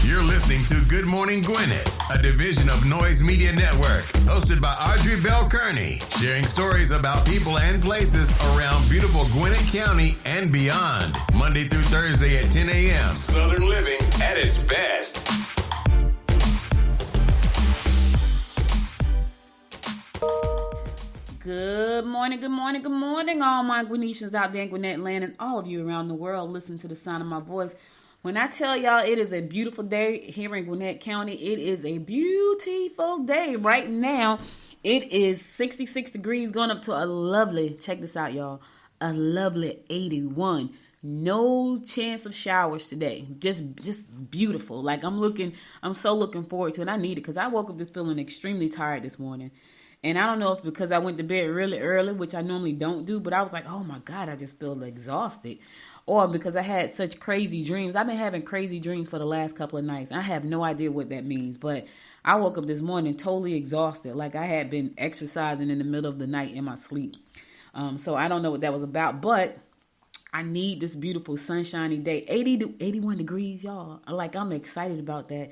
You're listening to Good Morning Gwinnett, a division of Noise Media Network, hosted by Audrey Bell Kearney, sharing stories about people and places around beautiful Gwinnett County and beyond. Monday through Thursday at 10 a.m. Southern living at its best. Good morning, good morning, good morning, all my Gwinnetians out there in Gwinnett land and all of you around the world. Listen to the sound of my voice. When I tell y'all it is a beautiful day here in Gwinnett County, it is a beautiful day. Right now, it is 66 degrees going up to a lovely, check this out, y'all, a lovely 81. No chance of showers today. Just beautiful. Like I'm so looking forward to it. I need it because I woke up just feeling extremely tired this morning. And I don't know if because I went to bed really early, which I normally don't do, but I was like, oh my God, I just feel exhausted. Or because I had such crazy dreams. I've been having crazy dreams for the last couple of nights. I have no idea what that means, but I woke up this morning totally exhausted, like I had been exercising in the middle of the night in my sleep. So I don't know what that was about, but I need this beautiful sunshiny day. 80 to 81 degrees, y'all. I'm excited about that.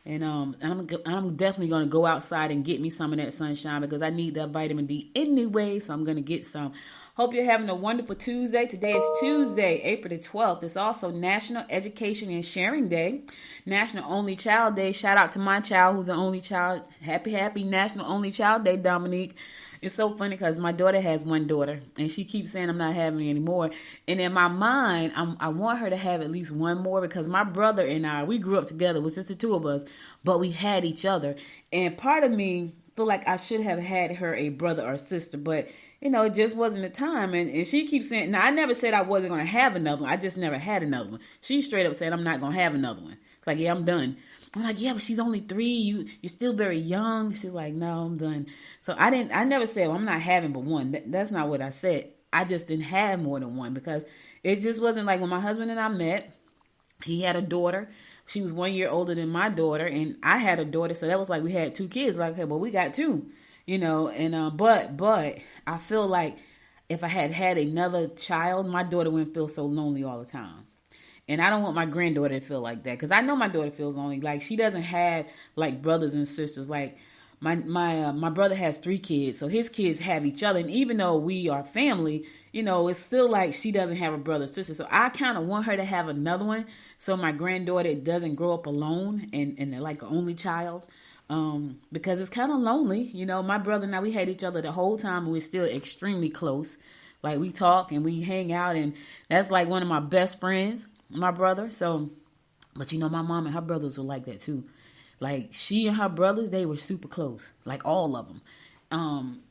And I'm definitely going to go outside and get me some of that sunshine because I need that vitamin D anyway, so I'm going to get some. Hope you're having a wonderful Tuesday. Today is Tuesday, April the 12th. It's also National Education and Sharing Day, National Only Child Day. Shout out to my child who's an only child. Happy National Only Child Day, Dominique. It's so funny because my daughter has one daughter, and she keeps saying I'm not having any more. And in my mind, I want her to have at least one more because my brother and I, we grew up together. It was just the two of us, but we had each other. And part of me feel like I should have had her a brother or sister, but it just wasn't the time. And she keeps saying, now I never said I wasn't going to have another one. I just never had another one. She straight up said I'm not going to have another one. It's like, yeah, I'm done. I'm like, yeah, but she's only 3. You're still very young. She's like, no, I'm done. So I never said, well, I'm not having but one. That's not what I said. I just didn't have more than one because it just wasn't like when my husband and I met, he had a daughter. She was 1 year older than my daughter, and I had a daughter. So that was like we had 2 kids. Like, okay, well, we got 2, and but I feel like if I had another child, my daughter wouldn't feel so lonely all the time. And I don't want my granddaughter to feel like that because I know my daughter feels lonely. Like she doesn't have like brothers and sisters. Like my brother has 3 kids, so his kids have each other. And even though we are family, it's still like she doesn't have a brother or sister. So I kind of want her to have another one, so my granddaughter doesn't grow up alone and like an only child. Because it's kind of lonely. My brother and I, we had each other the whole time, and we're still extremely close. Like we talk and we hang out, and that's like one of my best friends. My brother. So, but my mom and her brothers were like that too. Like she and her brothers, they were super close. Like all of them.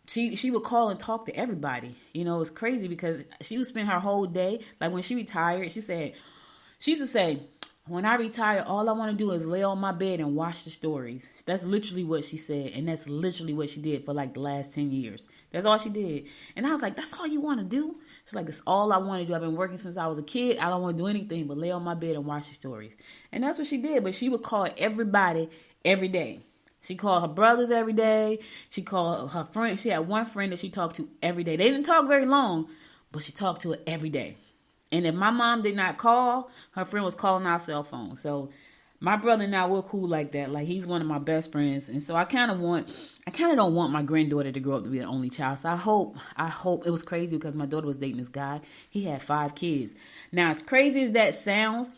She would call and talk to everybody. It's crazy because she would spend her whole day. Like when she retired, she used to say, when I retire, all I want to do is lay on my bed and watch the stories. That's literally what she said. And that's literally what she did for like the last 10 years. That's all she did. And I was like, that's all you want to do? She's like, that's all I want to do. I've been working since I was a kid. I don't want to do anything but lay on my bed and watch the stories. And that's what she did. But she would call everybody every day. She called her brothers every day. She called her friends. She had one friend that she talked to every day. They didn't talk very long, but she talked to her every day. And if my mom did not call, her friend was calling our cell phone. So my brother and I were cool like that. Like he's one of my best friends. And so I kind of don't want my granddaughter to grow up to be the only child. So I hope it was crazy because my daughter was dating this guy. He had 5 kids. Now, as crazy as that sounds,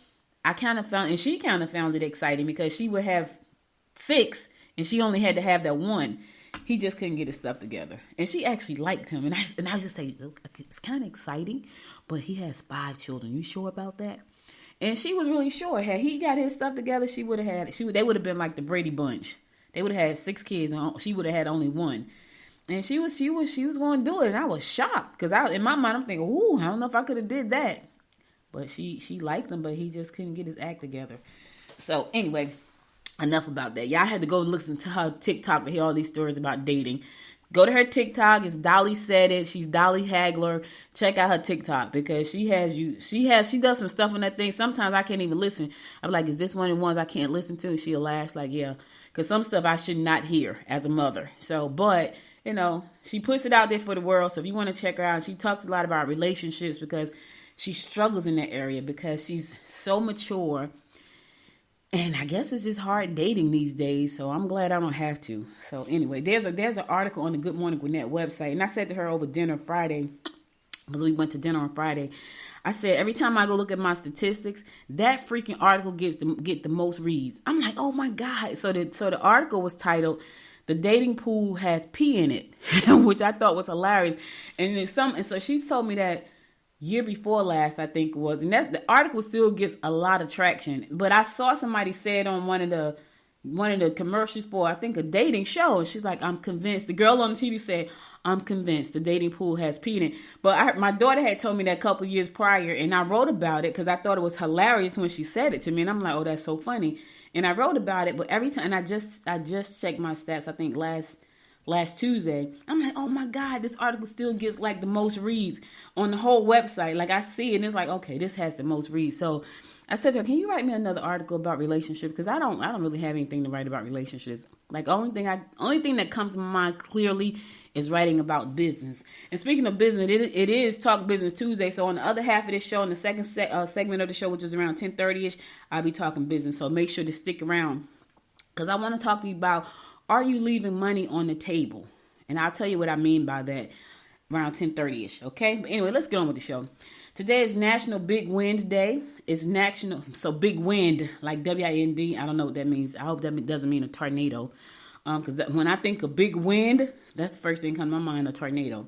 she kind of found it exciting because she would have 6 and she only had to have that one. He just couldn't get his stuff together. And she actually liked him. And I just say, look, it's kind of exciting, but he has 5 children. You sure about that? And she was really sure. Had he got his stuff together, they would have been like the Brady Bunch. They would have had 6 kids, and she would have had only 1. And she was going to do it, and I was shocked because in my mind I'm thinking, ooh, I don't know if I could have did that. But she liked him, but he just couldn't get his act together. So anyway, enough about that. Y'all had to go listen to her TikTok to hear all these stories about dating. Go to her TikTok. It's Dolly Said It. She's Dolly Hagler. Check out her TikTok because she does some stuff on that thing. Sometimes I can't even listen. I'm like, is this one of the ones I can't listen to? And she'll laugh like, yeah. Because some stuff I should not hear as a mother. So, but, she puts it out there for the world. So if you want to check her out, she talks a lot about relationships because she struggles in that area because she's so mature. And I guess it's just hard dating these days, so I'm glad I don't have to. So anyway, there's an article on the Good Morning Gwinnett website, and I said to her over dinner Friday, because we went to dinner on Friday, I said, every time I go look at my statistics, that freaking article get the most reads. I'm like, oh my God. So the article was titled, "The Dating Pool Has Pee in It," which I thought was hilarious. And so she told me that year before last, I think it was. And the article still gets a lot of traction. But I saw somebody say it on one of the commercials for, I think, a dating show. And she's like, I'm convinced. The girl on the TV said, I'm convinced the dating pool has pee in it. But my daughter had told me that a couple years prior, and I wrote about it because I thought it was hilarious when she said it to me. And I'm like, oh, that's so funny. And I wrote about it, but every time, and I just checked my stats, I think last Tuesday. I'm like, oh my God, this article still gets like the most reads on the whole website. Like I see it and it's like, okay, this has the most reads. So I said to her, can you write me another article about relationships? Because I don't really have anything to write about relationships. Like only thing that comes to my mind clearly is writing about business. And speaking of business, it is Talk Business Tuesday. So on the other half of this show, in the second segment of the show, which is around 10:30ish, I'll be talking business. So make sure to stick around because I want to talk to you about, are you leaving money on the table? And I'll tell you what I mean by that around 10:30ish, okay? But anyway, let's get on with the show. Today is National Big Wind Day. It's national, so big wind, like W-I-N-D. I don't know what that means. I hope that doesn't mean a tornado. Because when I think of big wind, that's the first thing that comes to my mind, a tornado.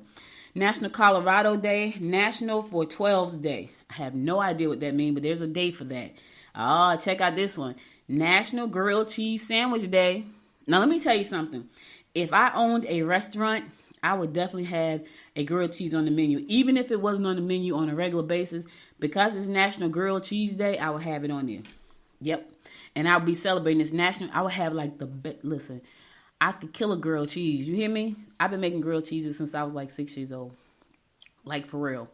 National Colorado Day, National for 12's Day. I have no idea what that means, but there's a day for that. Oh, check out this one. National Grilled Cheese Sandwich Day. Now, let me tell you something. If I owned a restaurant, I would definitely have a grilled cheese on the menu. Even if it wasn't on the menu on a regular basis, because it's National Grilled Cheese Day, I would have it on there. Yep. And I'll be celebrating this national. I would have like listen, I could kill a grilled cheese. You hear me? I've been making grilled cheeses since I was like 6 years old. Like for real.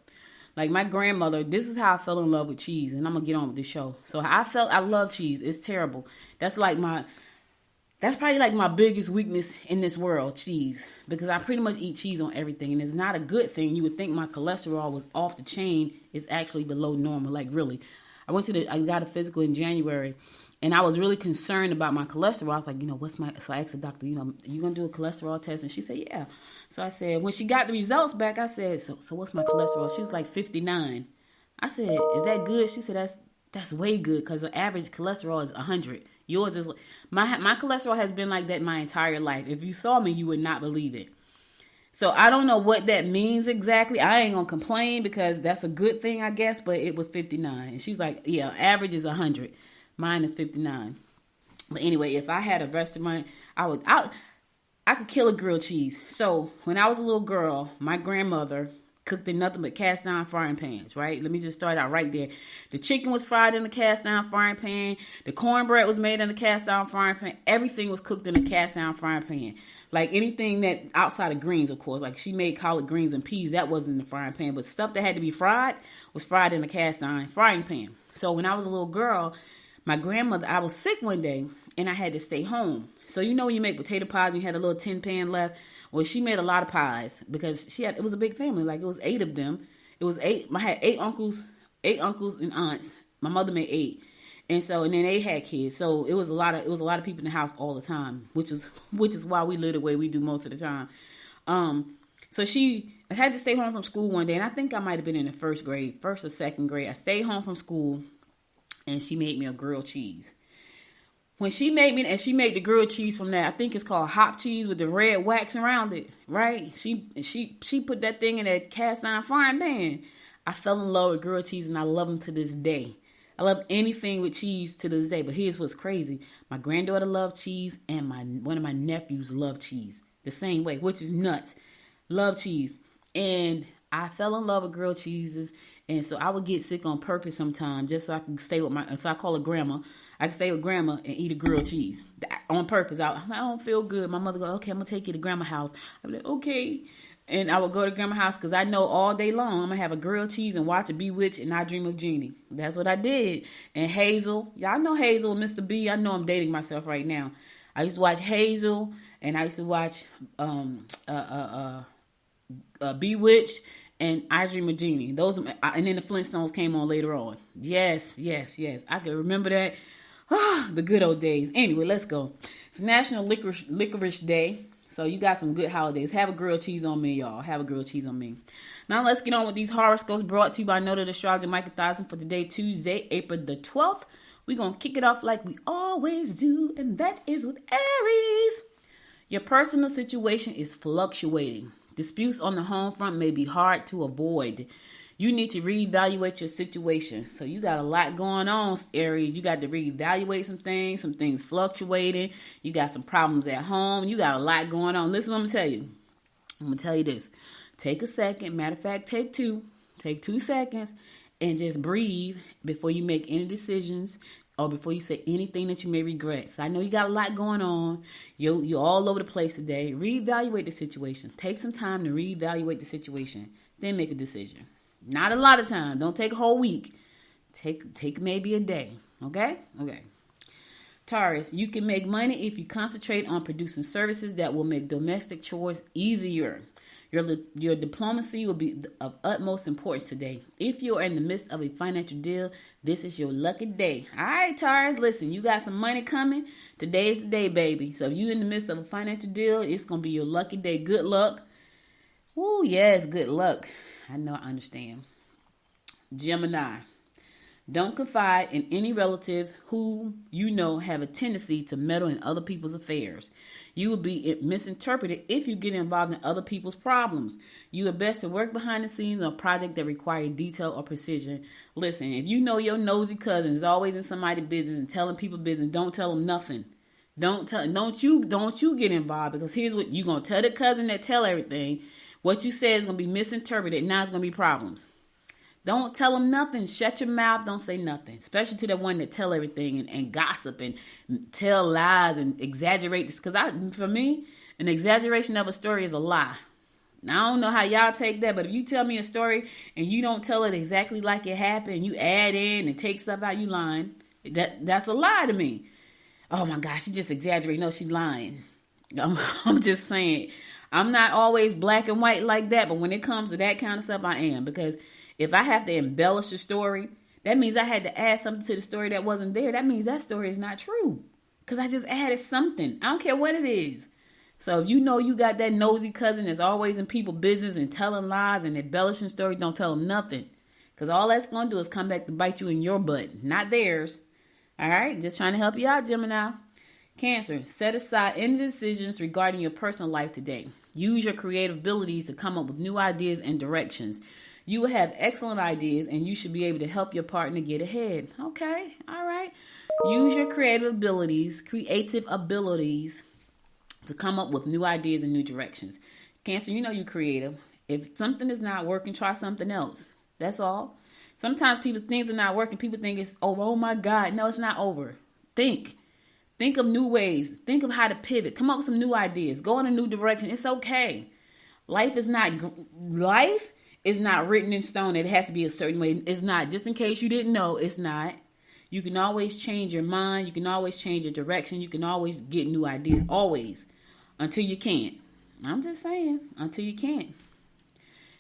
Like my grandmother, this is how I fell in love with cheese. And I'm going to get on with this show. So I love cheese. It's terrible. That's probably like my biggest weakness in this world, cheese. Because I pretty much eat cheese on everything. And it's not a good thing. You would think my cholesterol was off the chain. It's actually below normal. Like really. I got a physical in January. And I was really concerned about my cholesterol. I was like, so I asked the doctor, you going to do a cholesterol test? And she said, yeah. So I said, when she got the results back, I said, so what's my cholesterol? She was like 59. I said, is that good? She said, that's way good because the average cholesterol is 100. Yours is, my cholesterol has been like that my entire life. If you saw me, you would not believe it. So I don't know what that means exactly. I ain't going to complain because that's a good thing, I guess, but it was 59. And she's like, yeah, average is 100. Mine is 59. But anyway, if I had a restaurant, I could kill a grilled cheese. So when I was a little girl, my grandmother cooked in nothing but cast iron frying pans, right? Let me just start out right there. The chicken was fried in a cast iron frying pan. The cornbread was made in a cast iron frying pan. Everything was cooked in a cast iron frying pan. Like anything that outside of greens, of course. Like she made collard greens and peas. That wasn't in the frying pan. But stuff that had to be fried was fried in a cast iron frying pan. So when I was a little girl, my grandmother, I was sick one day and I had to stay home. So when you make potato pies and you had a little tin pan left? Well, she made a lot of pies because it was a big family. Like it was 8 of them. It was 8. I had 8 uncles and aunts. My mother made 8. And then they had kids. So it was a lot of people in the house all the time, which is why we live the way we do most of the time. So I had to stay home from school one day, and I think I might have been in the first or second grade. I stayed home from school. And she made me a grilled cheese. When she made the grilled cheese from that, I think it's called hop cheese with the red wax around it, right? She put that thing in that cast iron frying pan. I fell in love with grilled cheese and I love them to this day. I love anything with cheese to this day. But here's what's crazy. My granddaughter loved cheese and one of my nephews loved cheese. The same way, which is nuts. Love cheese. And I fell in love with grilled cheeses. And so I would get sick on purpose sometimes just so I could stay with so I call her grandma. I could stay with grandma and eat a grilled cheese on purpose. I don't feel good. My mother go, okay, I'm going to take you to grandma's house. I'd be like, okay. And I would go to grandma's house because I know all day long I'm going to have a grilled cheese and watch a Bewitched and I Dream of Jeannie. That's what I did. And Hazel, y'all know Hazel, Mr. B. I know I'm dating myself right now. I used to watch Hazel and I used to watch Bewitched. And I Dream of Jeannie. And then the Flintstones came on later on. Yes. I can remember that The good old days. Anyway, let's go. It's National Licorice Day. So you got some good holidays. Have a grilled cheese on me, y'all. Have a grilled cheese on me. Now let's get on with these horoscopes brought to you by Noted Astrologer Michael Thousand for today, Tuesday, April the 12th. We're going to kick it off like we always do, and that is with Aries. Your personal situation is fluctuating. Disputes on the home front may be hard to avoid. You need to reevaluate your situation. So you got a lot going on, Aries. You got to reevaluate some things fluctuating. You got some problems at home. You got a lot going on. Listen what I'm going to tell you. I'm going to tell you this. Take a second. Matter of fact, take two. Take 2 seconds and just breathe before you make any decisions or before you say anything that you may regret. So I know you got a lot going on. You're all over the place today. Reevaluate the situation. Take some time to reevaluate the situation. Then make a decision. Not a lot of time. Don't take a whole week. Take maybe a day. Okay? Okay. Taurus, you can make money if you concentrate on producing services that will make domestic chores easier. Your diplomacy will be of utmost importance today. If you are in the midst of a financial deal, this is your lucky day. All right, Taurus, listen, you got some money coming. Today is the day, baby. So if you're in the midst of a financial deal, it's going to be your lucky day. Good luck. Ooh, yes, good luck. I know, I understand. Gemini, don't confide in any relatives who you know have a tendency to meddle in other people's affairs. You will be misinterpreted if you get involved in other people's problems. You are best to work behind the scenes on a project that requires detail or precision. Listen, if you know your nosy cousin is always in somebody's business and telling people business, don't tell them nothing. Don't you get involved, because here's what you're gonna tell the cousin that tell everything. What you say is gonna be misinterpreted. Now it's gonna be problems. Don't tell them nothing. Shut your mouth. Don't say nothing. Especially to the one that tell everything and gossip and tell lies and exaggerate this. Because for me, an exaggeration of a story is a lie. Now, I don't know how y'all take that, but if you tell me a story and you don't tell it exactly like it happened, you add in and take stuff out, you lying. That's a lie to me. Oh my gosh, she just exaggerated. No, she's lying. I'm just saying. I'm not always black and white like that, but when it comes to that kind of stuff, I am. Because if I have to embellish a story, that means I had to add something to the story that wasn't there. That means that story is not true. Because I just added something. I don't care what it is. So if you know you got that nosy cousin that's always in people's business and telling lies and embellishing stories, don't tell them nothing. Because all that's going to do is come back to bite you in your butt, not theirs. All right? Just trying to help you out, Gemini. Cancer, set aside any decisions regarding your personal life today. Use your creative abilities to come up with new ideas and directions. You will have excellent ideas and you should be able to help your partner get ahead. Okay, all right. Use your creative abilities to come up with new ideas and new directions. Cancer, you know you're creative. If something is not working, try something else. That's all. Sometimes things are not working. People think it's over. Oh my God. No, it's not over. Think of new ways. Think of how to pivot. Come up with some new ideas. Go in a new direction. It's okay. Life is not written in stone. It has to be a certain way. It's not. Just in case you didn't know, it's not. You can always change your mind. You can always change your direction. You can always get new ideas. Always. Until you can't. I'm just saying. Until you can't.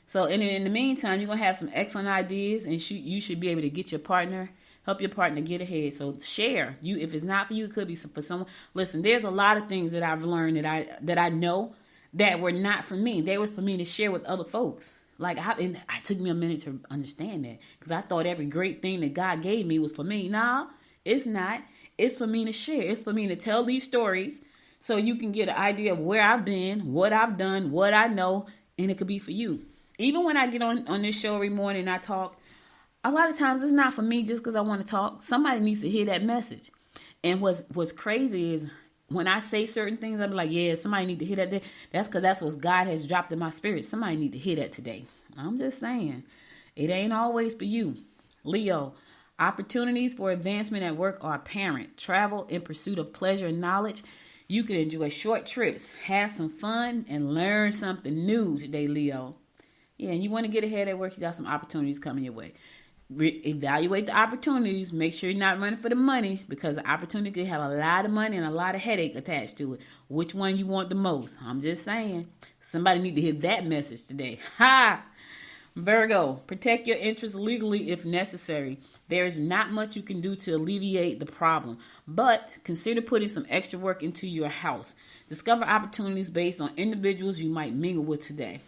So in the meantime, you're going to have some excellent ideas. And you should be able to get your partner. Help your partner get ahead. So share. If it's not for you, it could be for someone. Listen, there's a lot of things that I've learned that I know that were not for me. They were for me to share with other folks. It took me a minute to understand that, because I thought every great thing that God gave me was for me. No, it's not. It's for me to share. It's for me to tell these stories so you can get an idea of where I've been, what I've done, what I know, and it could be for you. Even when I get on this show every morning and I talk, a lot of times it's not for me just because I want to talk. Somebody needs to hear that message. And what's crazy is when I say certain things, I'm like, yeah, somebody need to hear that. That's because that's what God has dropped in my spirit. Somebody need to hear that today. I'm just saying, it ain't always for you. Leo, opportunities for advancement at work are apparent. Travel in pursuit of pleasure and knowledge. You can enjoy short trips, have some fun, and learn something new today, Leo. Yeah, and you want to get ahead at work, you got some opportunities coming your way. Evaluate the opportunities. Make sure you're not running for the money, because the opportunity can have a lot of money and a lot of headache attached to it. Which one you want the most? I'm just saying. Somebody need to hear that message today. Ha! Virgo, protect your interests legally if necessary. There is not much you can do to alleviate the problem, but consider putting some extra work into your house. Discover opportunities based on individuals you might mingle with today.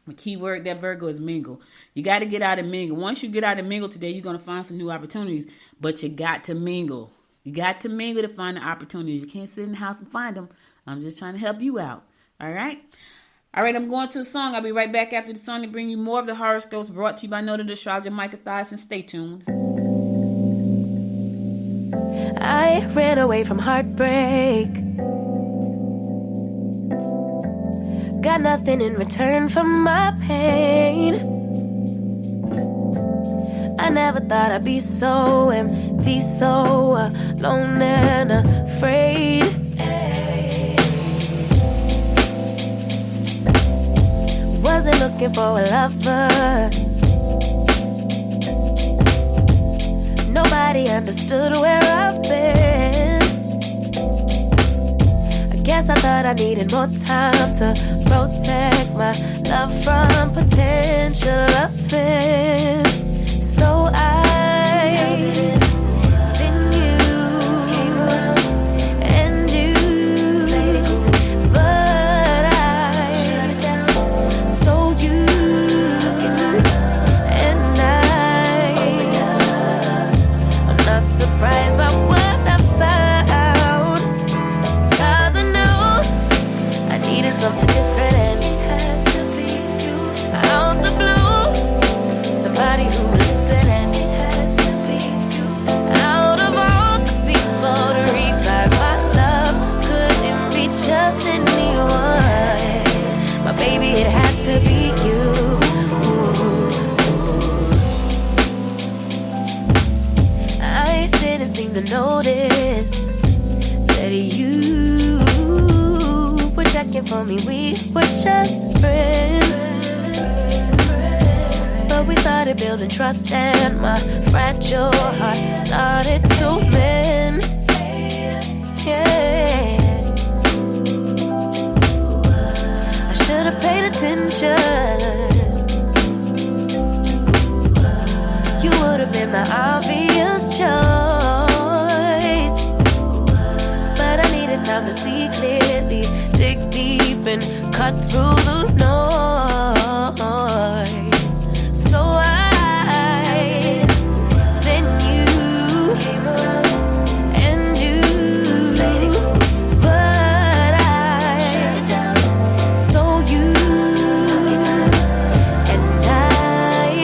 The key word that Virgo is mingle. You got to get out and mingle. Once you get out and mingle today, you're going to find some new opportunities, but you got to mingle. You got to mingle to find the opportunities. You can't sit in the house and find them. I'm just trying to help you out. All right? All right, I'm going to a song. I'll be right back after the song to bring you more of the horoscopes brought to you by Noted Astrologer Micah Thiason. Stay tuned. I ran away from heartbreak. Got nothing in return for my pain. I never thought I'd be so empty, so alone and afraid. Wasn't looking for a lover. Nobody understood where I've been. I guess I thought I needed more time to protect my love from potential offense. So then you came around and you played it cool, but I shut it down. So you took it to and I'm not surprised by what I found, 'cause I know I needed something different and it had to be you. Out the blue, somebody who would listen and it had to be you. Out of all the people to revive my love, couldn't be just anyone. My baby, it had to be you. I didn't seem to notice that you were checking for me. We were just friends, but we started building trust and my fragile heart started to mend. Yeah, I should have paid attention. You would have been the obvious choice, but I needed time to see clearly, dig deep and cut through the noise. So then you came around and you played it cool, but I shut it down. So you took it to and I'm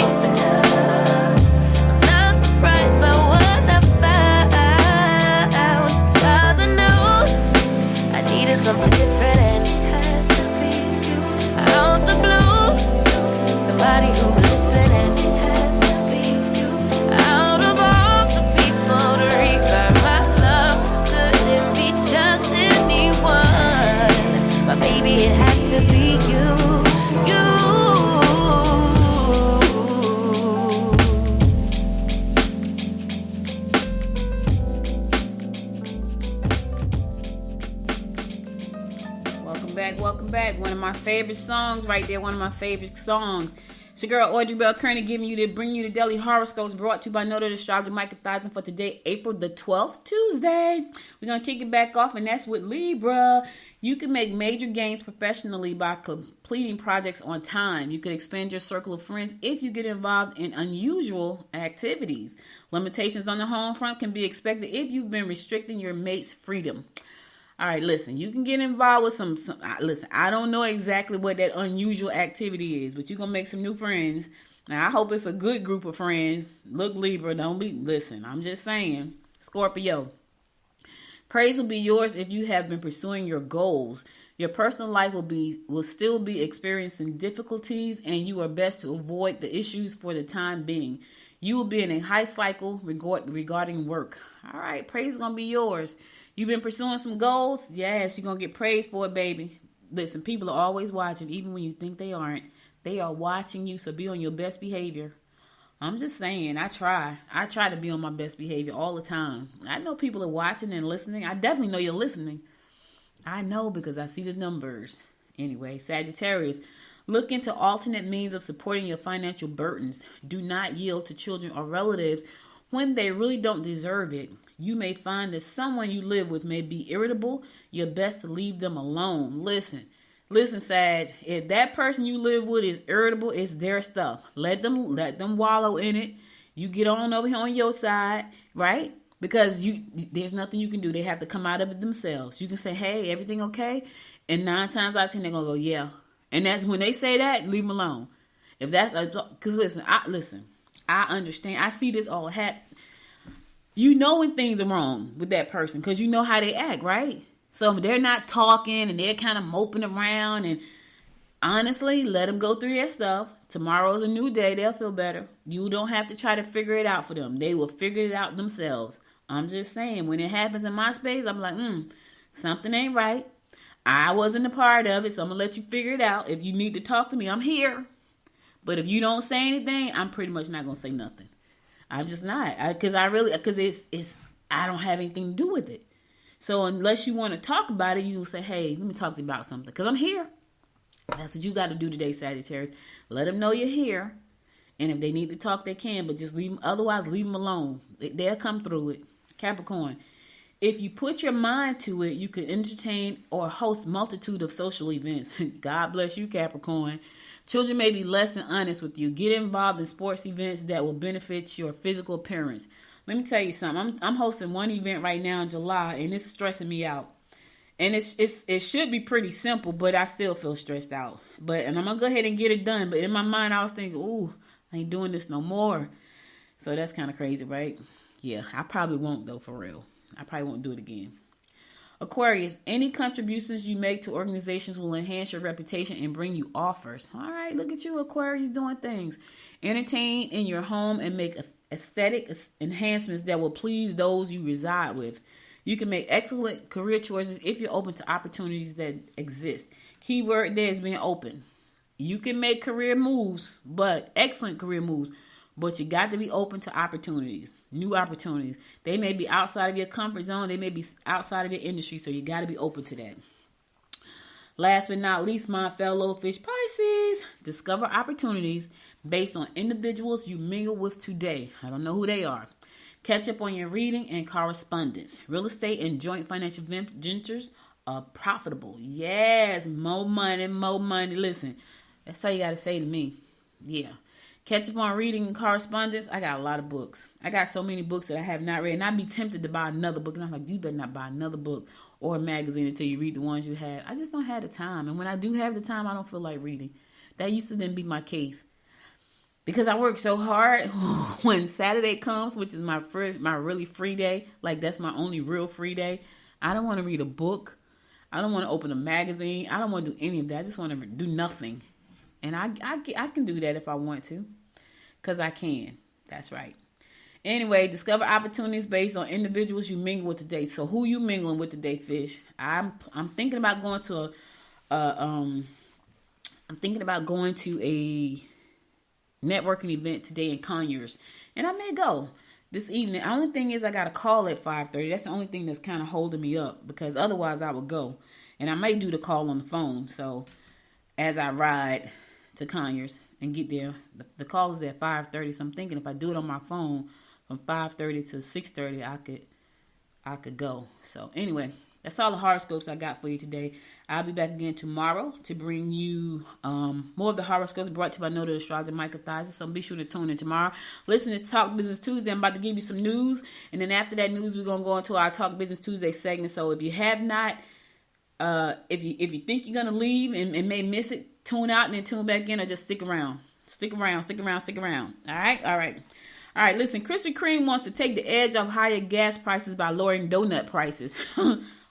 not surprised by what I found, 'cause I know I needed something different and it had to be you. Out the blue, somebody who would listen and it had to be you. Out of all the people to revive my love, couldn't be just anyone. My baby, it had to be you. Welcome back. One of my favorite songs right there. One of my favorite songs. It's your girl Audrey Bell Kearney bring you the daily horoscopes brought to you by Noted Astrologer Micah Thiason for today, April the 12th, Tuesday. We're going to kick it back off, and that's with Libra. You can make major gains professionally by completing projects on time. You can expand your circle of friends if you get involved in unusual activities. Limitations on the home front can be expected if you've been restricting your mate's freedom. All right, listen, you can get involved with some listen, I don't know exactly what that unusual activity is, but you're going to make some new friends. Now, I hope it's a good group of friends. Look, Libra, listen, I'm just saying. Scorpio, praise will be yours if you have been pursuing your goals. Your personal life will still be experiencing difficulties, and you are best to avoid the issues for the time being. You will be in a high cycle regarding work. All right, praise is going to be yours. You've been pursuing some goals? Yes, you're going to get praised for it, baby. Listen, people are always watching, even when you think they aren't. They are watching you, so be on your best behavior. I'm just saying, I try to be on my best behavior all the time. I know people are watching and listening. I definitely know you're listening. I know because I see the numbers. Anyway, Sagittarius, Look into alternate means of supporting your financial burdens. Do not yield to children or relatives when they really don't deserve it. You may find that someone you live with may be irritable. You're best to leave them alone. Listen, Sag. If that person you live with is irritable, it's their stuff. Let them wallow in it. You get on over here on your side, right? Because there's nothing you can do. They have to come out of it themselves. You can say, "Hey, everything okay?" And 9 times out of 10, they're gonna go, "Yeah." And that's when they say that, leave them alone. If that's because listen, I understand. I see this all happen. You know when things are wrong with that person because you know how they act, right? So they're not talking and they're kind of moping around. And honestly, let them go through their stuff. Tomorrow's a new day. They'll feel better. You don't have to try to figure it out for them. They will figure it out themselves. I'm just saying, when it happens in my space, I'm like, something ain't right. I wasn't a part of it, so I'm going to let you figure it out. If you need to talk to me, I'm here. But if you don't say anything, I'm pretty much not going to say nothing. I'm just not. Because I don't have anything to do with it. So unless you want to talk about it, you will say, "Hey, let me talk to you about something." Because I'm here. That's what you got to do today, Sagittarius. Let them know you're here. And if they need to talk, they can. But just leave them. Otherwise, leave them alone. They'll come through it. Capricorn. If you put your mind to it, you can entertain or host multitude of social events. God bless you, Capricorn. Children may be less than honest with you. Get involved in sports events that will benefit your physical appearance. Let me tell you something. I'm hosting one event right now in July, and it's stressing me out. And it should be pretty simple, but I still feel stressed out. And I'm going to go ahead and get it done. But in my mind, I was thinking, ooh, I ain't doing this no more. So that's kind of crazy, right? Yeah, I probably won't, though, for real. I probably won't do it again. Aquarius, any contributions you make to organizations will enhance your reputation and bring you offers. All right, look at you, Aquarius, doing things. Entertain in your home and make aesthetic enhancements that will please those you reside with. You can make excellent career choices if you're open to opportunities that exist. Keyword there is being open. You can make career moves, but excellent career moves. But you got to be open to opportunities, new opportunities. They may be outside of your comfort zone. They may be outside of your industry. So you got to be open to that. Last but not least, my fellow fish Pisces, discover opportunities based on individuals you mingle with today. I don't know who they are. Catch up on your reading and correspondence. Real estate and joint financial ventures are profitable. Yes, more money, more money. Listen, that's all you got to say to me. Yeah. Catch up on reading and correspondence. I got a lot of books. I got so many books that I have not read. And I'd be tempted to buy another book. And I'm like, you better not buy another book or a magazine until you read the ones you have. I just don't have the time. And when I do have the time, I don't feel like reading. That used to then be my case. Because I work so hard, when Saturday comes, which is my really free day, like that's my only real free day, I don't want to read a book. I don't want to open a magazine. I don't want to do any of that. I just want to do nothing. And I can do that if I want to. Because I can. That's right. Anyway, discover opportunities based on individuals you mingle with today. So who you mingling with today, fish? I'm thinking about going to a networking event today in Conyers. And I may go this evening. The only thing is I got a call at 5:30. That's the only thing that's kind of holding me up. Because otherwise I would go. And I may do the call on the phone. So as I ride to Conyers and get there, the call is at 5:30. So I'm thinking if I do it on my phone from 5:30 to 6:30, I could go. So anyway, that's all the horoscopes I got for you today. I'll be back again tomorrow to bring you more of the horoscopes brought to you by noted astrologer Michael Thies. So be sure to tune in tomorrow. Listen to Talk Business Tuesday. I'm about to give you some news, and then after that news, we're gonna go into our Talk Business Tuesday segment. So if you have not, if you think you're gonna leave and may miss it, tune out and then tune back in, or just stick around. Stick around. All right. Listen, Krispy Kreme wants to take the edge off higher gas prices by lowering donut prices.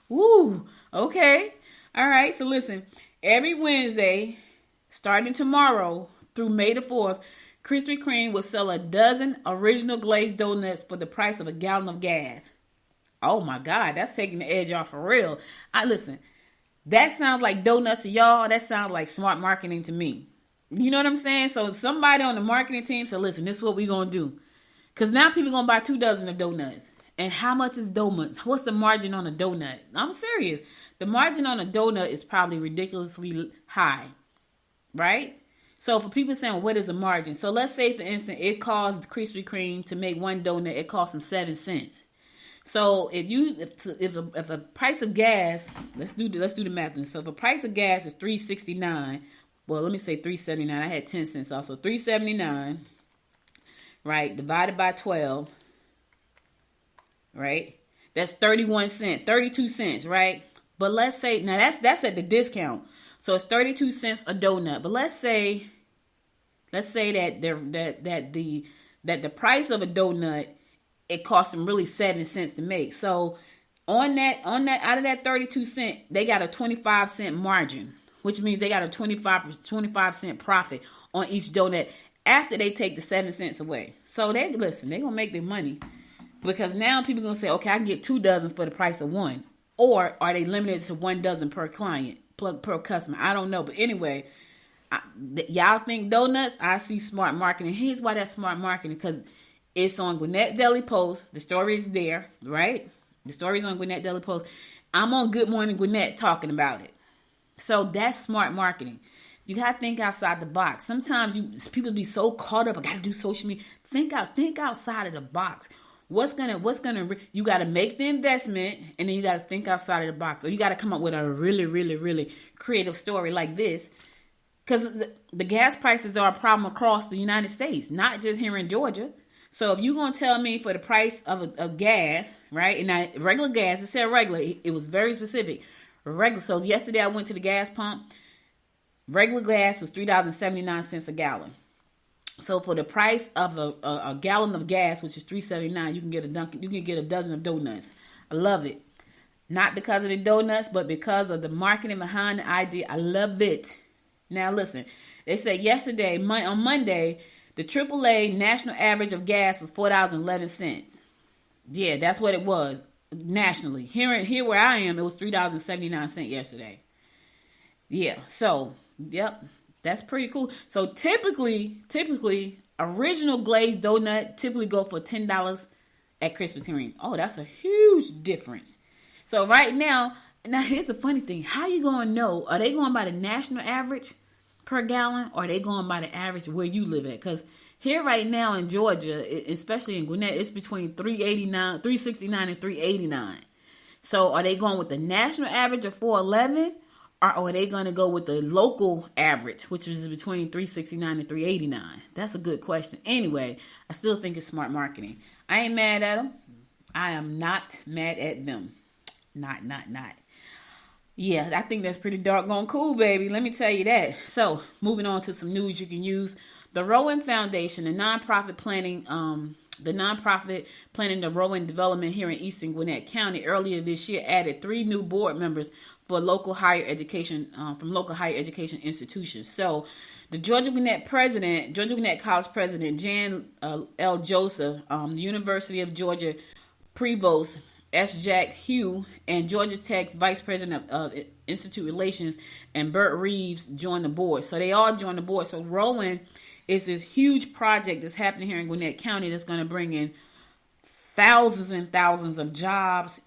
Woo. Okay. All right. So listen, every Wednesday, starting tomorrow through May the 4th, Krispy Kreme will sell a dozen original glazed donuts for the price of a gallon of gas. Oh my God, that's taking the edge off for real. Listen. That sounds like donuts to y'all. That sounds like smart marketing to me. You know what I'm saying? So somebody on the marketing team said, listen, this is what we're going to do. Because now people going to buy 2 dozen of donuts. And how much is donut? What's the margin on a donut? I'm serious. The margin on a donut is probably ridiculously high. right? So for people saying, what is the margin? So let's say, for instance, it costs Krispy Kreme to make one donut. It costs them 7 cents. So if a price of gas, let's do the math. So if a price of gas is $3.69, well, let me say $3.79. I had 10 cents off, so $3.79, right? Divided by 12, right? That's 31 cents, 32 cents, right? But let's say now that's at the discount, so it's 32 cents a donut. But let's say that the price of a donut, it costs them really 7 cents to make. So on that out of that 32 cent, they got a 25 cent margin, which means they got a 25 cent profit on each donut after they take the 7 cents away. So they're gonna make their money, because now people are gonna say, okay, I can get 2 dozens for the price of one. Or are they limited to 1 dozen per client, per customer? I don't know. But anyway, y'all think donuts? I see smart marketing. Here's why that's smart marketing, because it's on Gwinnett Daily Post. The story is there, right? The story is on Gwinnett Daily Post. I'm on Good Morning Gwinnett talking about it. So that's smart marketing. You got to think outside the box. Sometimes people be so caught up, I got to do social media. Think outside of the box. You got to make the investment, and then you got to think outside of the box. Or you got to come up with a really, really, really creative story like this. Because the gas prices are a problem across the United States, not just here in Georgia. So if you're going to tell me for the price of gas, right? And now regular gas, it said regular. It was very specific. Regular. So yesterday I went to the gas pump. Regular gas was $3.79 a gallon. So for the price of a gallon of gas, which is $3.79, you can get a dozen of donuts. I love it. Not because of the donuts, but because of the marketing behind the idea. I love it. Now listen, they said yesterday, on Monday, the AAA national average of gas was $4.11. Yeah, that's what it was nationally. Here where I am, it was $3.79 yesterday. Yeah, so, yep, that's pretty cool. So typically, original glazed donut typically go for $10 at Krispy Kreme. Oh, that's a huge difference. So right now here's the funny thing. How you going to know? Are they going by the national average per gallon, or are they going by the average where you live at? Because here right now in Georgia, especially in Gwinnett, it's between $3.69 and $3.89. So are they going with the national average of $4.11, or are they going to go with the local average, which is between $3.69 and $3.89? That's a good question. Anyway, I still think it's smart marketing. I ain't mad at them. I am not mad at them. Not. Yeah, I think that's pretty doggone cool, baby. Let me tell you that. So, moving on to some news you can use. The Rowan Foundation, the nonprofit planning the Rowan development here in Eastern Gwinnett County, earlier this year added 3 new board members for local higher education from local higher education institutions. So, the Georgia Gwinnett College President Jan L. Joseph, the University of Georgia Prevost S. Jack Hugh, and Georgia Tech's Vice President of Institute Relations, and Bert Reeves joined the board. So they all joined the board. So Rowan is this huge project that's happening here in Gwinnett County that's going to bring in thousands and thousands of jobs,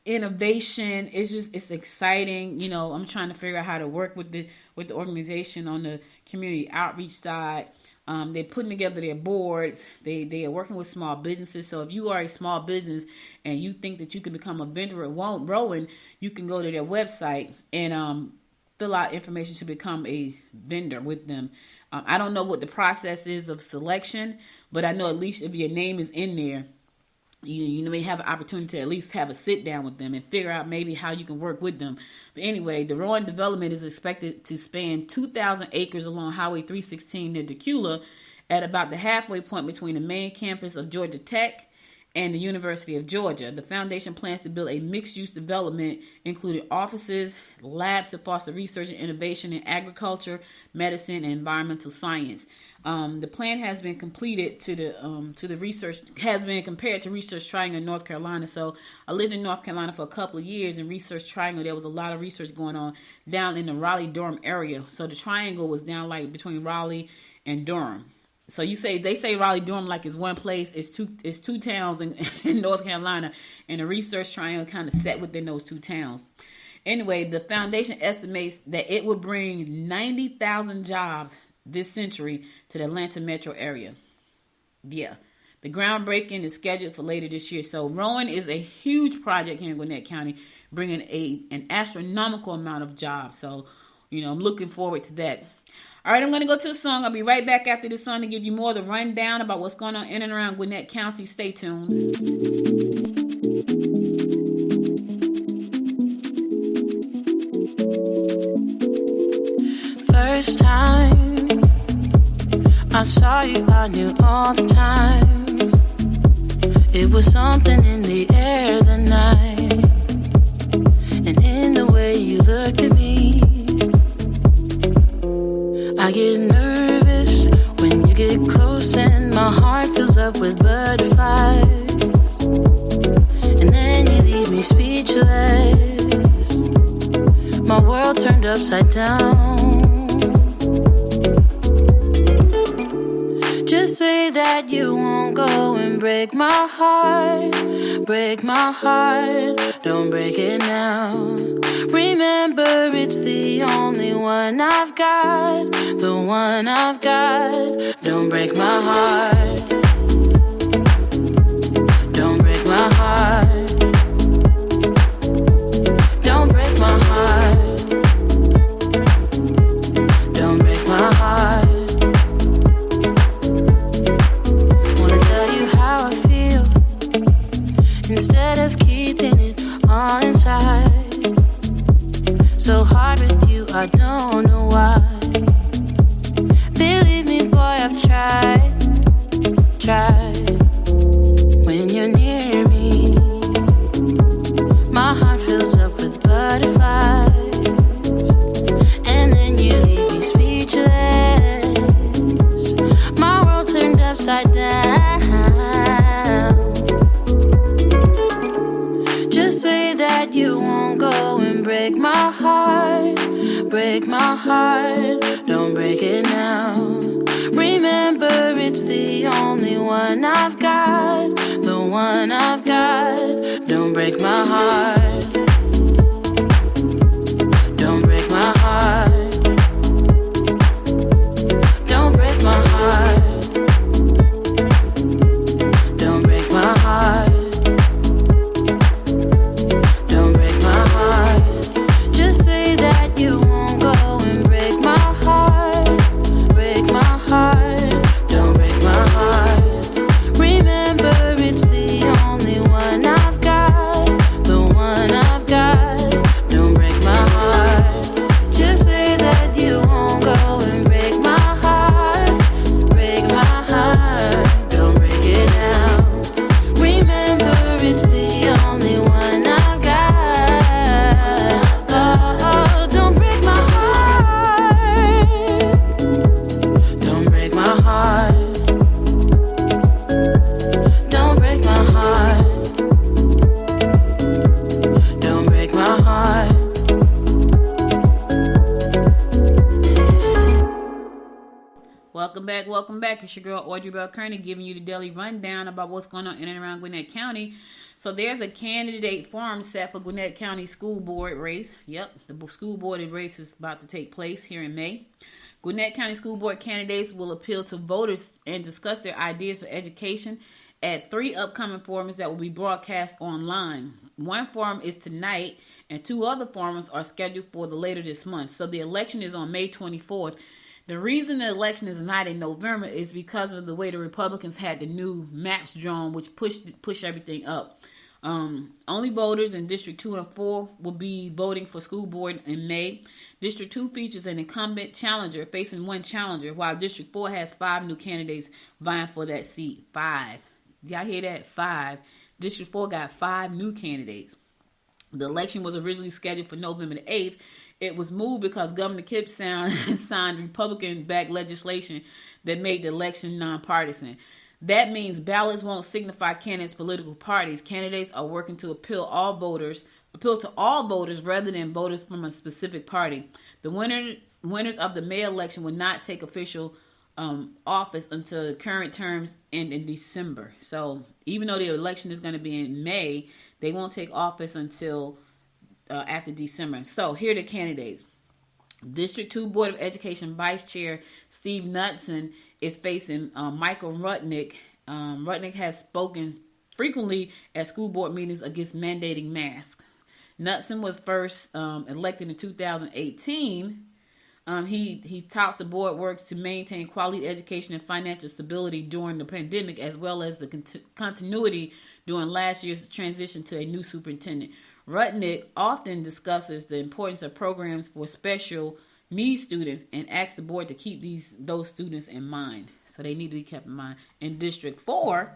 innovation. It's exciting. You know, I'm trying to figure out how to work with the organization on the community outreach side. They're putting together their boards. They are working with small businesses. So if you are a small business and you think that you can become a vendor at Rowan, you can go to their website and fill out information to become a vendor with them. I don't know what the process is of selection, but I know at least if your name is in there, you may have an opportunity to at least have a sit down with them and figure out maybe how you can work with them. But anyway, the Rowan development is expected to span 2,000 acres along Highway 316 near Decula, at about the halfway point between the main campus of Georgia Tech and the University of Georgia. The foundation plans to build a mixed-use development, including offices, labs to foster research and innovation in agriculture, medicine, and environmental science. The plan has been completed to the research, has been compared to Research Triangle in North Carolina. So I lived in North Carolina for a couple of years. In Research Triangle, there was a lot of research going on down in the Raleigh-Durham area. So the triangle was down like between Raleigh and Durham. So they say Raleigh-Durham like it's one place. It's two towns in North Carolina, and the Research Triangle kind of set within those 2 towns. Anyway, the foundation estimates that it would bring 90,000 jobs this century to the Atlanta metro area. Yeah. The groundbreaking is scheduled for later this year. So rowing is a huge project here in Gwinnett County, bringing an astronomical amount of jobs. So, I'm looking forward to that. All right, I'm going to go to a song. I'll be right back after this song to give you more of the rundown about what's going on in and around Gwinnett County. Stay tuned. First time I saw you, I knew all the time. It was something in the air that night, and in the way you looked at me. I get nervous when you get close, and my heart fills up with butterflies. And then you leave me speechless. My world turned upside down. Just say that you won't go and break my heart. Break my heart, don't break it now. Remember, it's the only one I've got. The one I've got. Don't break my heart. Don't break my heart. Don't break my heart. Don't break my heart. Instead of keeping it all inside. So hard with you, I don't know why. Believe me, boy, I've tried. When you're near me, my heart fills up with butterflies. And then you leave me speechless. My world turned upside down. Just say that you won't go and break my heart. Break my heart, don't break it now. Remember, it's the only one I've got. The one I've got. Don't break my heart. Don't break my heart. Don't break my heart. Don't break my heart. Just say that you won't go and break my heart. Break my heart. Don't break my heart. Remember, it's the only one I've got. The one I've got. Don't break my heart. Just say that you won't go and break my heart. Break my heart. Don't break it now. Remember, it's the only one I've got. Welcome back. It's your girl Audrey Bell Kearney giving you the daily rundown about what's going on in and around Gwinnett County. So there's a candidate forum set for Gwinnett County School Board race. Yep, the school board race is about to take place here in May. Gwinnett County School Board candidates will appeal to voters and discuss their ideas for education at 3 upcoming forums that will be broadcast online. One forum is tonight, and 2 other forums are scheduled for later this month. So the election is on May 24th. The reason the election is not in November is because of the way the Republicans had the new maps drawn, which pushed everything up. Only voters in District 2 and 4 will be voting for school board in May. District 2 features an incumbent challenger facing one challenger, while District 4 has 5 new candidates vying for that seat. 5. Y'all hear that? 5. District 4 got 5 new candidates. The election was originally scheduled for November the 8th. It was moved because Governor Kip signed Republican-backed legislation that made the election nonpartisan. That means ballots won't signify candidates' political parties. Candidates are working to appeal to all voters rather than voters from a specific party. The winners of the May election will not take official office until current terms end in December. So even though the election is going to be in May, they won't take office until after December. So here are the candidates. District 2 Board of Education Vice Chair Steve Knudsen is facing Michael Rudnick. Rudnick has spoken frequently at school board meetings against mandating masks. Knudsen was first elected in 2018. He touts the board works to maintain quality education and financial stability during the pandemic, as well as the continuity during last year's transition to a new superintendent. Rudnick often discusses the importance of programs for special needs students and asks the board to keep those students in mind. So they need to be kept in mind. In District 4,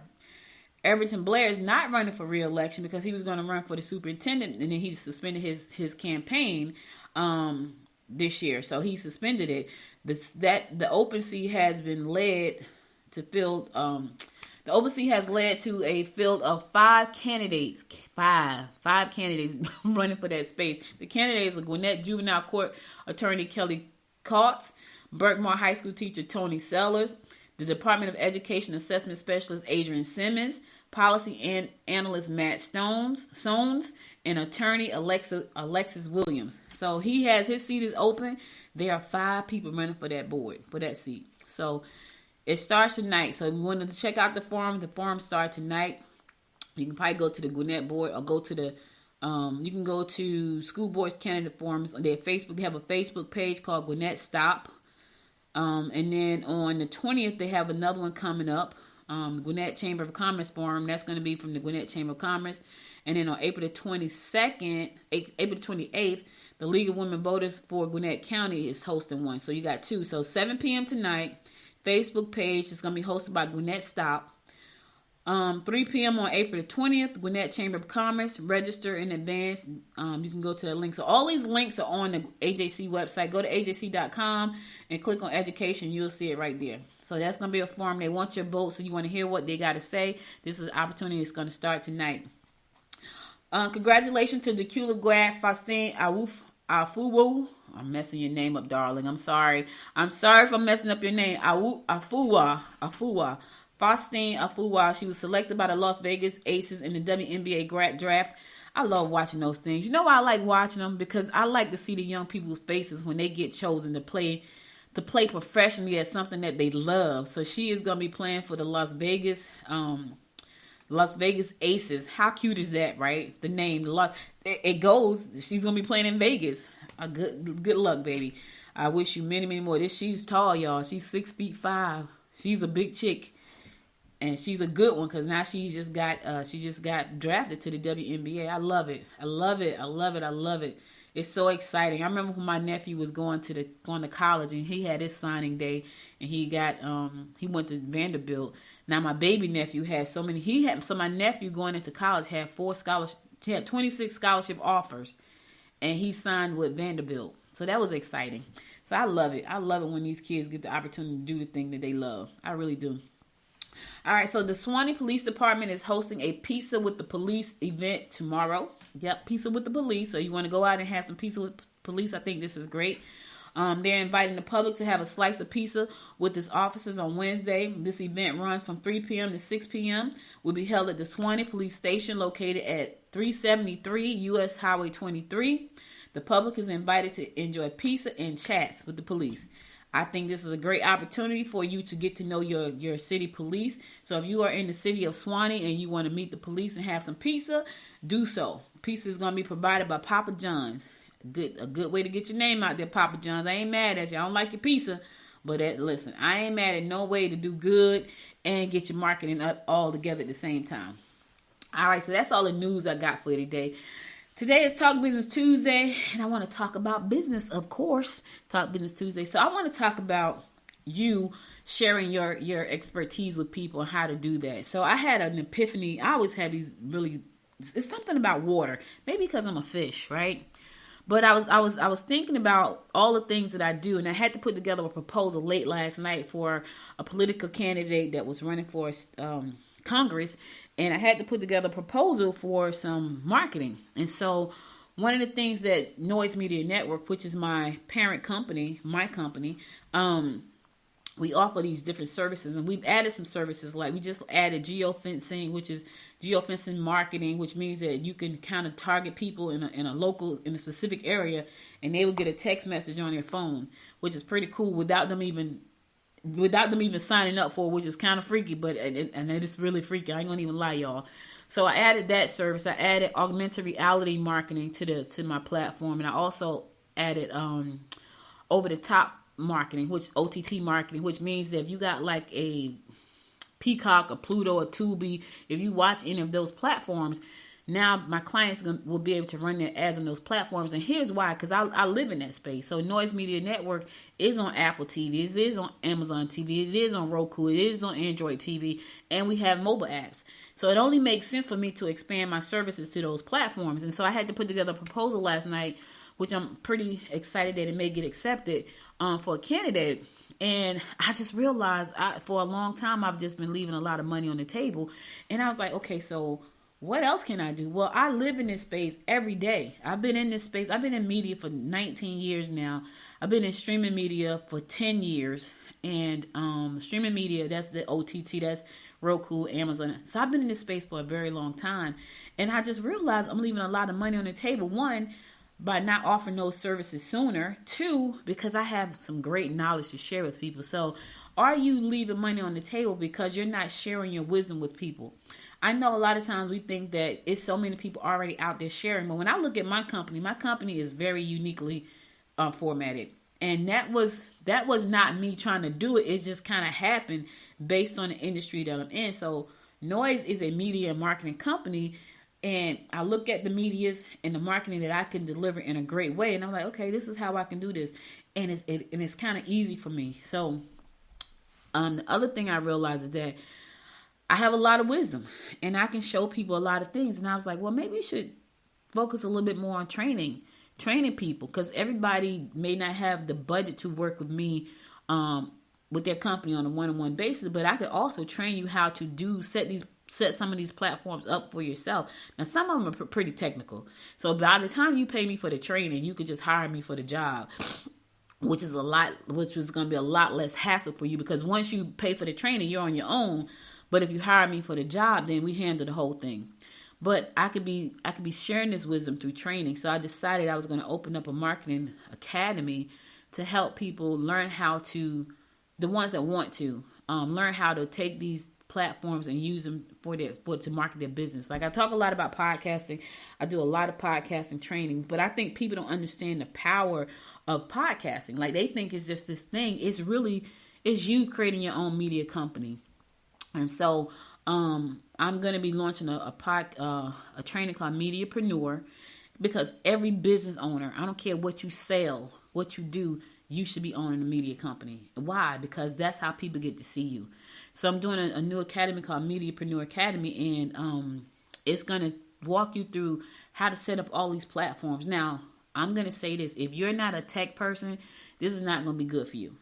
Everton Blair is not running for re-election because he was going to run for the superintendent, and then he suspended his campaign this year. So he suspended it. The open seat has been led to fill. The open seat has led to a field of 5 candidates. Five candidates running for that space. The candidates are Gwinnett Juvenile Court Attorney Kelly Kautz, Berkmar High School teacher Tony Sellers, the Department of Education Assessment Specialist Adrian Simmons, Policy and Analyst Matt Sones, and Attorney Alexis Williams. So his seat is open. There are 5 people running for that board, for that seat. So it starts tonight. So if you want to check out the forum starts tonight. You can probably go to the Gwinnett board or go to the you can go to School Boards Candidate Forums on their Facebook. They have a Facebook page called Gwinnett Stop. And then on the 20th, they have another one coming up. Gwinnett Chamber of Commerce Forum. That's going to be from the Gwinnett Chamber of Commerce. And then on April the 28th, the League of Women Voters for Gwinnett County is hosting one. So you got 2. So 7 p.m. tonight, Facebook page is going to be hosted by Gwinnett Stop. 3 p.m. on April the 20th, Gwinnett Chamber of Commerce. Register in advance. You can go to the link. So all these links are on the AJC website. Go to ajc.com and click on education. You'll see it right there. So that's going to be a forum. They want your vote, so you want to hear what they got to say. This is an opportunity that's going to start tonight. Congratulations to the Kula grad Faustine Afuwu. I'm messing your name up, darling. I'm sorry. I'm sorry if I'm messing up your name. Afuwa. Faustine Afuwa. She was selected by the Las Vegas Aces in the WNBA grad draft. I love watching those things. You know why I like watching them? Because I like to see the young people's faces when they get chosen to play professionally at something that they love. So she is going to be playing for the Las Vegas Aces. How cute is that, right? The name, it goes. She's going to be playing in Vegas. Good luck, baby. I wish you many, many more. She's tall, y'all. She's 6'5". She's a big chick. And she's a good one because now she just got drafted to the WNBA. I love it. I love it. I love it. I love it. It's so exciting. I remember when my nephew was going to college and he had his signing day and he went to Vanderbilt. Now my baby nephew had so my nephew going into college had 4 scholarships. He had 26 scholarship offers and he signed with Vanderbilt. So that was exciting. So I love it. I love it when these kids get the opportunity to do the thing that they love. I really do. All right, so the Suwanee Police Department is hosting a Pizza with the Police event tomorrow. Yep, Pizza with the Police. So you want to go out and have some pizza with police. I think this is great. They're inviting the public to have a slice of pizza with its officers on Wednesday. This event runs from 3 p.m. to 6 p.m. Will be held at the Suwanee Police Station located at 373 U.S. Highway 23. The public is invited to enjoy pizza and chats with the police. I think this is a great opportunity for you to get to know your city police. So if you are in the city of Suwanee and you want to meet the police and have some pizza, do so. Pizza is going to be provided by Papa John's. A good way to get your name out there, Papa John's. I ain't mad at you. I don't like your pizza. But listen, I ain't mad at no way to do good and get your marketing up all together at the same time. All right, so that's all the news I got for you today. Today is Talk Business Tuesday, and I want to talk about business, of course. Talk Business Tuesday. So I want to talk about you sharing your expertise with people and how to do that. So I had an epiphany. I always have these it's something about water. Maybe because I'm a fish, right? But I was thinking about all the things that I do, and I had to put together a proposal late last night for a political candidate that was running for Congress. And I had to put together a proposal for some marketing. And so one of the things that Noise Media Network, which is my parent company, we offer these different services. And we've added some services, like we just added geofencing, which is geofencing marketing, which means that you can kind of target people in a specific area, and they will get a text message on their phone, which is pretty cool without them even signing up for it, which is kind of freaky, but and it is really freaky. I ain't gonna even lie, y'all. So I added that service. I added augmented reality marketing to my platform, and I also added over the top marketing, which OTT marketing, which means that if you got like a Peacock, a Pluto, a Tubi, if you watch any of those platforms, now my clients will be able to run their ads on those platforms. And here's why, because I live in that space. So Noise Media Network is on Apple TV, it is on Amazon TV, it is on Roku, it is on Android TV, and we have mobile apps. So it only makes sense for me to expand my services to those platforms. And so I had to put together a proposal last night, which I'm pretty excited that it may get accepted for a candidate. And I just realized for a long time, I've just been leaving a lot of money on the table. And I was like, okay, so what else can I do? Well, I live in this space every day. I've been in this space. I've been in media for 19 years now. I've been in streaming media for 10 years. And streaming media, that's the OTT, that's Roku, Amazon. So I've been in this space for a very long time. And I just realized I'm leaving a lot of money on the table. One, by not offering those services sooner. Two, because I have some great knowledge to share with people. So are you leaving money on the table because you're not sharing your wisdom with people? I know a lot of times we think that it's so many people already out there sharing. But when I look at my company is very uniquely formatted. And that was not me trying to do it. It just kind of happened based on the industry that I'm in. So Noise is a media and marketing company. And I look at the medias and the marketing that I can deliver in a great way. And I'm like, okay, this is how I can do this. And it's kind of easy for me. So the other thing I realized is that I have a lot of wisdom and I can show people a lot of things. And I was like, well, maybe we should focus a little bit more on training people, because everybody may not have the budget to work with me with their company on a one-on-one basis. But I could also train you how to set some of these platforms up for yourself. Now, some of them are pretty technical. So by the time you pay me for the training, you could just hire me for the job, which was going to be a lot less hassle for you, because once you pay for the training, you're on your own. But if you hire me for the job, then we handle the whole thing. But I could be sharing this wisdom through training. So I decided I was going to open up a marketing academy to help people learn how to, the ones that want to, learn how to take these platforms and use them to market their business. Like I talk a lot about podcasting. I do a lot of podcasting trainings, but I think people don't understand the power of podcasting. Like they think it's just this thing. It's you creating your own media company. And so I'm going to be launching a training called Mediapreneur, because every business owner, I don't care what you sell, what you do, you should be owning a media company. Why? Because that's how people get to see you. So I'm doing a new academy called Mediapreneur Academy, and it's going to walk you through how to set up all these platforms. Now, I'm going to say this. If you're not a tech person, this is not going to be good for you.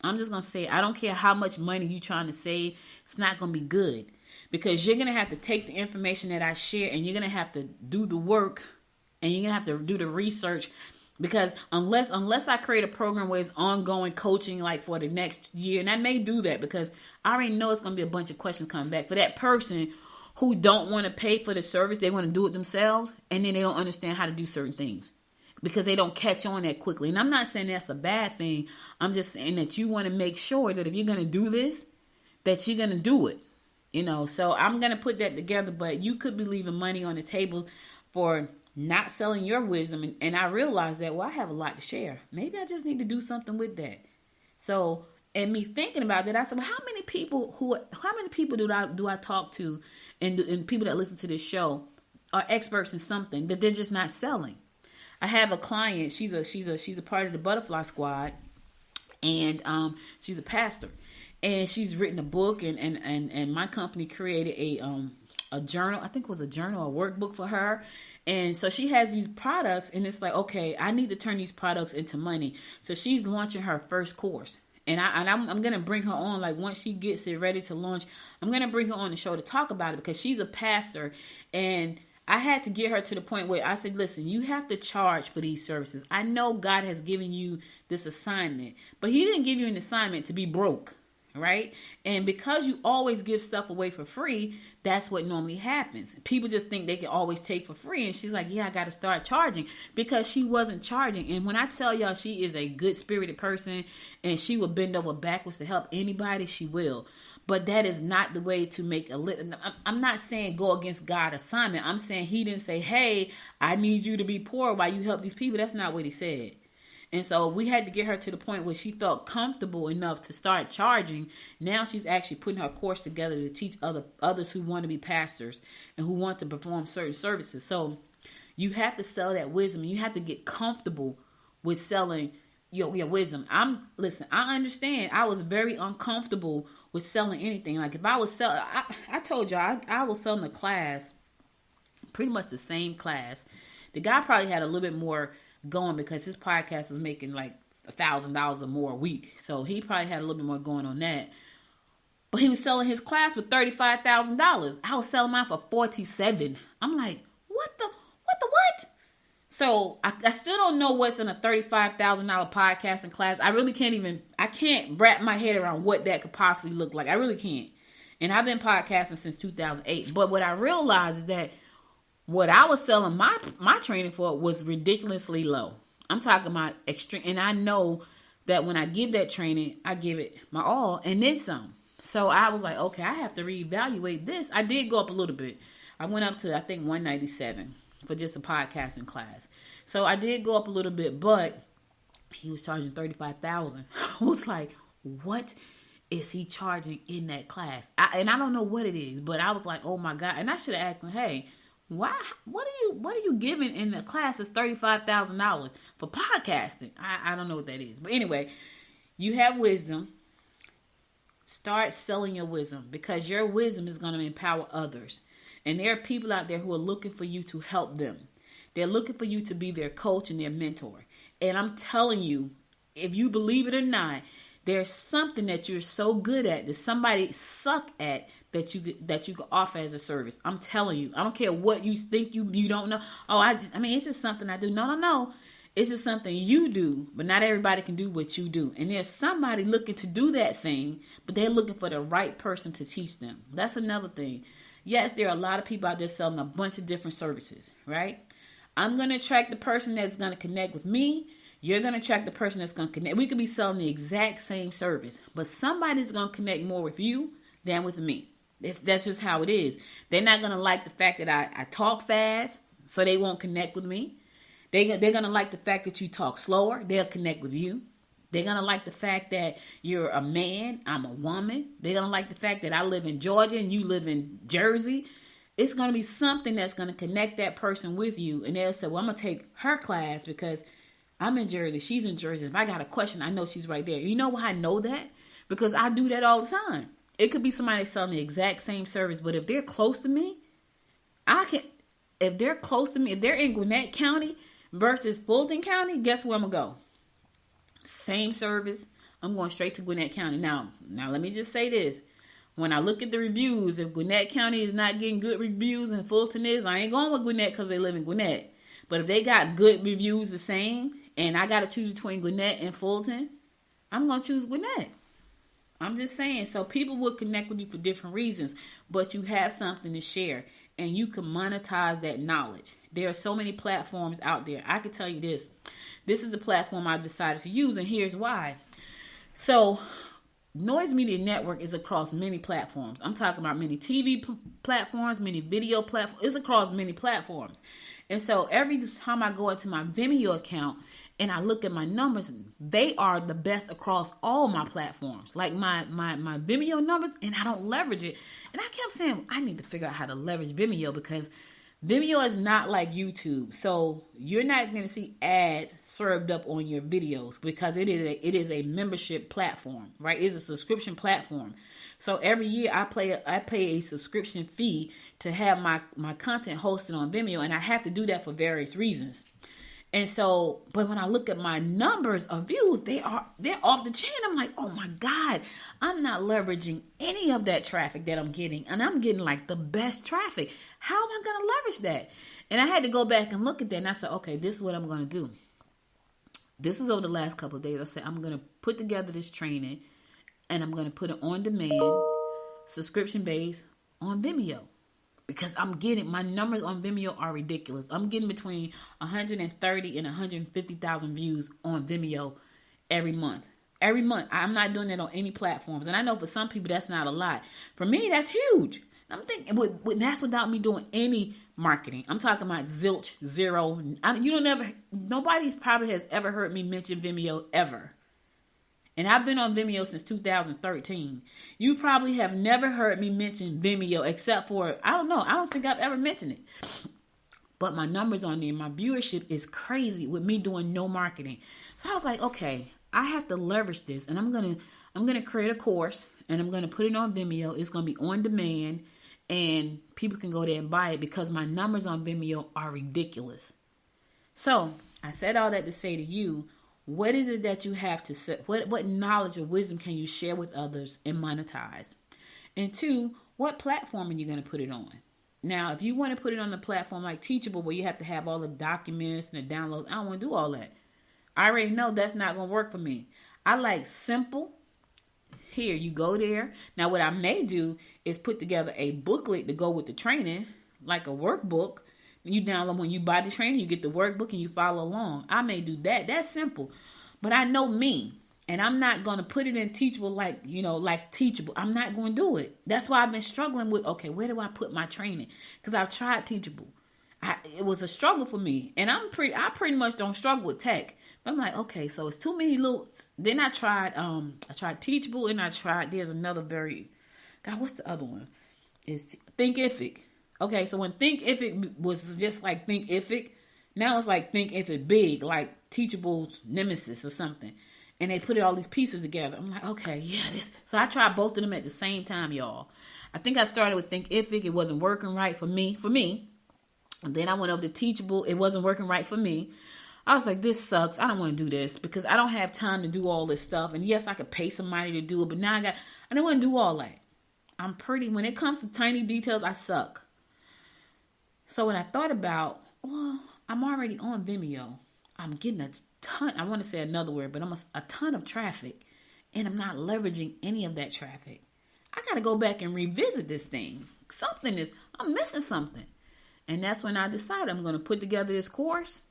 I'm just going to say, I don't care how much money you're trying to save, it's not going to be good. Because you're going to have to take the information that I share, and you're going to have to do the work, and you're going to have to do the research. Because unless I create a program where it's ongoing coaching, like for the next year, and I may do that because I already know it's going to be a bunch of questions coming back for that person who don't want to pay for the service. They want to do it themselves, and then they don't understand how to do certain things because they don't catch on that quickly. And I'm not saying that's a bad thing. I'm just saying that you want to make sure that if you're going to do this, that you're going to do it. So I'm going to put that together, but you could be leaving money on the table for not selling your wisdom. And I realized that, well, I have a lot to share. Maybe I just need to do something with that. So, and me thinking about that, I said, well, how many people do I talk to and people that listen to this show are experts in something that they're just not selling? I have a client, she's a part of the Butterfly Squad, and she's a pastor. And she's written a book, and my company created a journal. I think it was a journal, a workbook for her. And so she has these products, and it's like, okay, I need to turn these products into money. So she's launching her first course. And I'm going to bring her on, like once she gets it ready to launch, I'm going to bring her on the show to talk about it, because she's a pastor. And I had to get her to the point where I said, listen, you have to charge for these services. I know God has given you this assignment, but he didn't give you an assignment to be broke. right? And because you always give stuff away for free, that's what normally happens. People just think they can always take for free. And she's like, yeah, I got to start charging, because she wasn't charging. And when I tell y'all she is a good spirited person and she will bend over backwards to help anybody, she will. But that is not the way to make a living. I'm not saying go against God's assignment. I'm saying he didn't say, hey, I need you to be poor while you help these people. That's not what he said. And so we had to get her to the point where she felt comfortable enough to start charging. Now she's actually putting her course together to teach others who want to be pastors and who want to perform certain services. So you have to sell that wisdom. You have to get comfortable with selling your wisdom. I understand. I was very uncomfortable with selling anything. Like if I was selling, I told y'all I was selling a class, pretty much the same class. The guy probably had a little bit more going because his podcast was making like $1,000 or more a week. So he probably had a little bit more going on that. But he was selling his class for $35,000. I was selling mine for $47,000. I'm like, what? So I still don't know what's in a $35,000 podcasting class. I really can't wrap my head around what that could possibly look like. I really can't. And I've been podcasting since 2008. But what I realized is that what I was selling my training for was ridiculously low. I'm talking about extreme. And I know that when I give that training, I give it my all and then some. So I was like, okay, I have to reevaluate this. I did go up a little bit. I went up to, I think, $197 for just a podcasting class. So I did go up a little bit, but he was charging $35,000. I was like, what is he charging in that class? And I don't know what it is, but I was like, oh my God. And I should have asked him, hey, why? What are you giving in the class that's $35,000 for podcasting? I don't know what that is. But anyway, you have wisdom. Start selling your wisdom, because your wisdom is going to empower others. And there are people out there who are looking for you to help them. They're looking for you to be their coach and their mentor. And I'm telling you, if you believe it or not, there's something that you're so good at that somebody suck at that you can offer as a service. I'm telling you, I don't care what you think you don't know. Oh, I mean, it's just something I do. No. It's just something you do, but not everybody can do what you do. And there's somebody looking to do that thing, but they're looking for the right person to teach them. That's another thing. Yes, there are a lot of people out there selling a bunch of different services, right? I'm going to attract the person that's going to connect with me. You're going to attract the person that's going to connect. We could be selling the exact same service, but somebody's going to connect more with you than with me. That's just how it is. They're not going to like the fact that I talk fast, so they won't connect with me. They're going to like the fact that you talk slower. They'll connect with you. They're going to like the fact that you're a man, I'm a woman. They're going to like the fact that I live in Georgia and you live in Jersey. It's going to be something that's going to connect that person with you. And they'll say, well, I'm going to take her class because I'm in Jersey. She's in Jersey. If I got a question, I know she's right there. You know why I know that? Because I do that all the time. It could be somebody selling the exact same service, but if they're close to me, if they're in Gwinnett County versus Fulton County, guess where I'm going to go? Same service. I'm going straight to Gwinnett County. Now let me just say this. When I look at the reviews, if Gwinnett County is not getting good reviews and Fulton is, I ain't going with Gwinnett because they live in Gwinnett. But if they got good reviews the same, and I got to choose between Gwinnett and Fulton, I'm going to choose Gwinnett. I'm just saying. So people will connect with you for different reasons, but you have something to share, and you can monetize that knowledge. There are so many platforms out there. I can tell you this. This is the platform I've decided to use, and here's why. So, Noise Media Network is across many platforms. I'm talking about many TV platforms, many video platforms. It's across many platforms. And so, every time I go into my Vimeo account and I look at my numbers, they are the best across all my platforms. Like my Vimeo numbers, and I don't leverage it. And I kept saying, I need to figure out how to leverage Vimeo, because Vimeo is not like YouTube. So you're not going to see ads served up on your videos, because it is a membership platform, right? It's a subscription platform. So every year I pay a subscription fee to have my content hosted on Vimeo, and I have to do that for various reasons. And so, but when I look at my numbers of views, they're off the chain. I'm like, oh my God, I'm not leveraging any of that traffic that I'm getting. And I'm getting like the best traffic. How am I going to leverage that? And I had to go back and look at that. And I said, okay, this is what I'm going to do. This is over the last couple of days. I said, I'm going to put together this training. and I'm going to put it on demand, subscription based on Vimeo. Because my numbers on Vimeo are ridiculous. I'm getting between 130 and 150,000 views on Vimeo every month. Every month. I'm not doing that on any platforms. And I know for some people that's not a lot. For me, that's huge. I'm thinking, that's without me doing any marketing. I'm talking about zilch, zero. Nobody probably has ever heard me mention Vimeo ever. And I've been on Vimeo since 2013. You probably have never heard me mention Vimeo except for, I don't think I've ever mentioned it. But my numbers on there, my viewership is crazy with me doing no marketing. So I was like, okay, I have to leverage this. And I'm gonna create a course and I'm gonna put it on Vimeo. It's gonna be on demand and people can go there and buy it because my numbers on Vimeo are ridiculous. So I said all that to say to you, what is it that you have to say? What knowledge or wisdom can you share with others and monetize? And 2, what platform are you going to put it on? Now, if you want to put it on a platform like Teachable, where you have to have all the documents and the downloads, I don't want to do all that. I already know that's not going to work for me. I like simple. Here, you go there. Now, what I may do is put together a booklet to go with the training, like a workbook. You download when you buy the training, you get the workbook and you follow along. I may do that. That's simple. But I know me. And I'm not going to put it in Teachable like Teachable. I'm not going to do it. That's why I've been struggling with, okay, where do I put my training? Because I've tried Teachable. It was a struggle for me. And I pretty much don't struggle with tech. But I'm like, okay, so it's too many little. Then I tried Teachable and there's another what's the other one? It's Thinkific. Okay, so when Thinkific was just like Thinkific, now it's like Thinkific big, like Teachable's nemesis or something. And they put all these pieces together. I'm like, okay, yeah, this. So I tried both of them at the same time, y'all. I think I started with Thinkific. It wasn't working right for me. And then I went over to Teachable. It wasn't working right for me. I was like, this sucks. I don't want to do this because I don't have time to do all this stuff. And yes, I could pay somebody to do it, but now I don't want to do all that. When it comes to tiny details, I suck. So when I thought about, I'm already on Vimeo. I'm getting a ton, I want to say another word, but almost a ton of traffic. And I'm not leveraging any of that traffic. I got to go back and revisit this thing. I'm missing something. And that's when I decided I'm going to put together this course.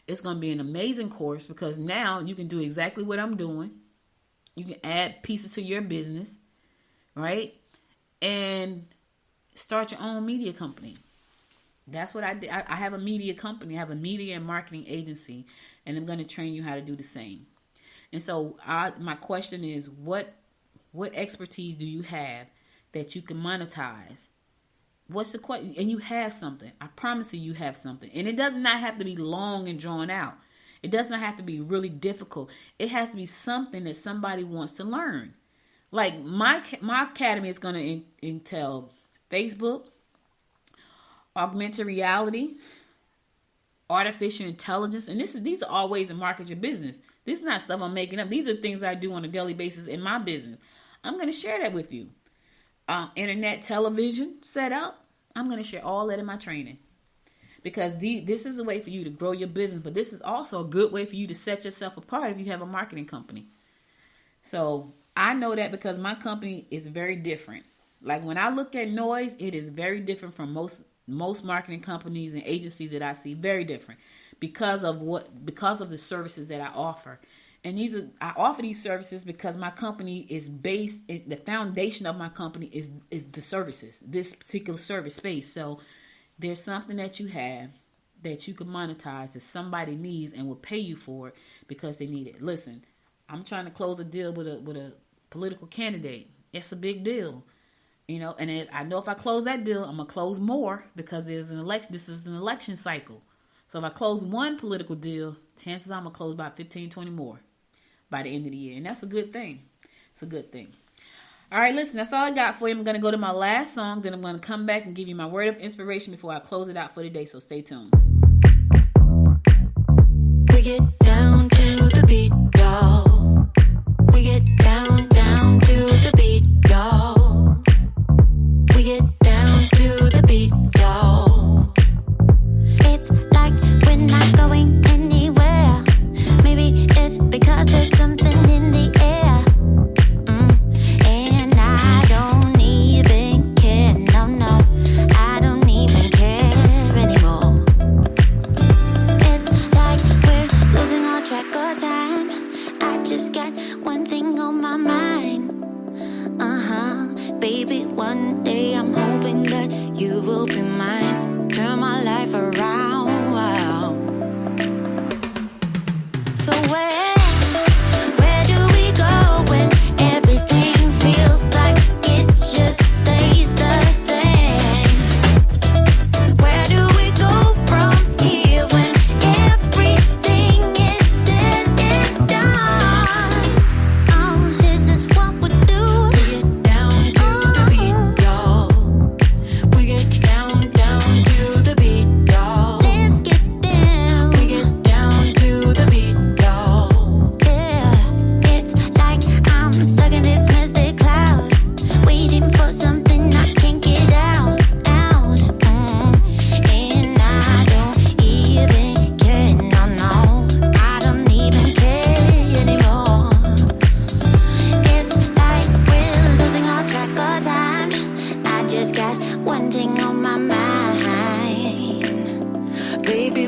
It's going to be an amazing course because now you can do exactly what I'm doing. You can add pieces to your business, right? And start your own media company. That's what I did. I have a media company. I have a media and marketing agency, and I'm going to train you how to do the same. And so my question is, what expertise do you have that you can monetize? What's the question? And you have something. I promise you have something. And it does not have to be long and drawn out. It does not have to be really difficult. It has to be something that somebody wants to learn. Like my academy is going to entail Facebook, augmented reality, artificial intelligence, and these are all ways to market your business. This is not stuff I'm making up. These are things I do on a daily basis in my business. I'm going to share that with you. Internet television setup. I'm going to share all that in my training because this is a way for you to grow your business, but this is also a good way for you to set yourself apart if you have a marketing company. So I know that because my company is very different. Like when I look at noise, it is very different from most marketing companies and agencies that I see. Very different because of the services that I offer. And I offer these services because my company is based, the foundation of my company is the services, this particular service space. So there's something that you have that you can monetize that somebody needs and will pay you for it because they need it. Listen, I'm trying to close a deal with a political candidate. It's a big deal. And I know if I close that deal, I'm going to close more because there's an election. This is an election cycle. So if I close one political deal, chances are I'm going to close about 15, 20 more by the end of the year. And that's a good thing. It's a good thing. All right, listen, that's all I got for you. I'm going to go to my last song. Then I'm going to come back and give you my word of inspiration before I close it out for the day. So stay tuned. We get down to the beat, y'all. We get down to the beat, y'all. We get down to the beat, y'all. It's like we're not going anywhere. Maybe it's because there's something in the air.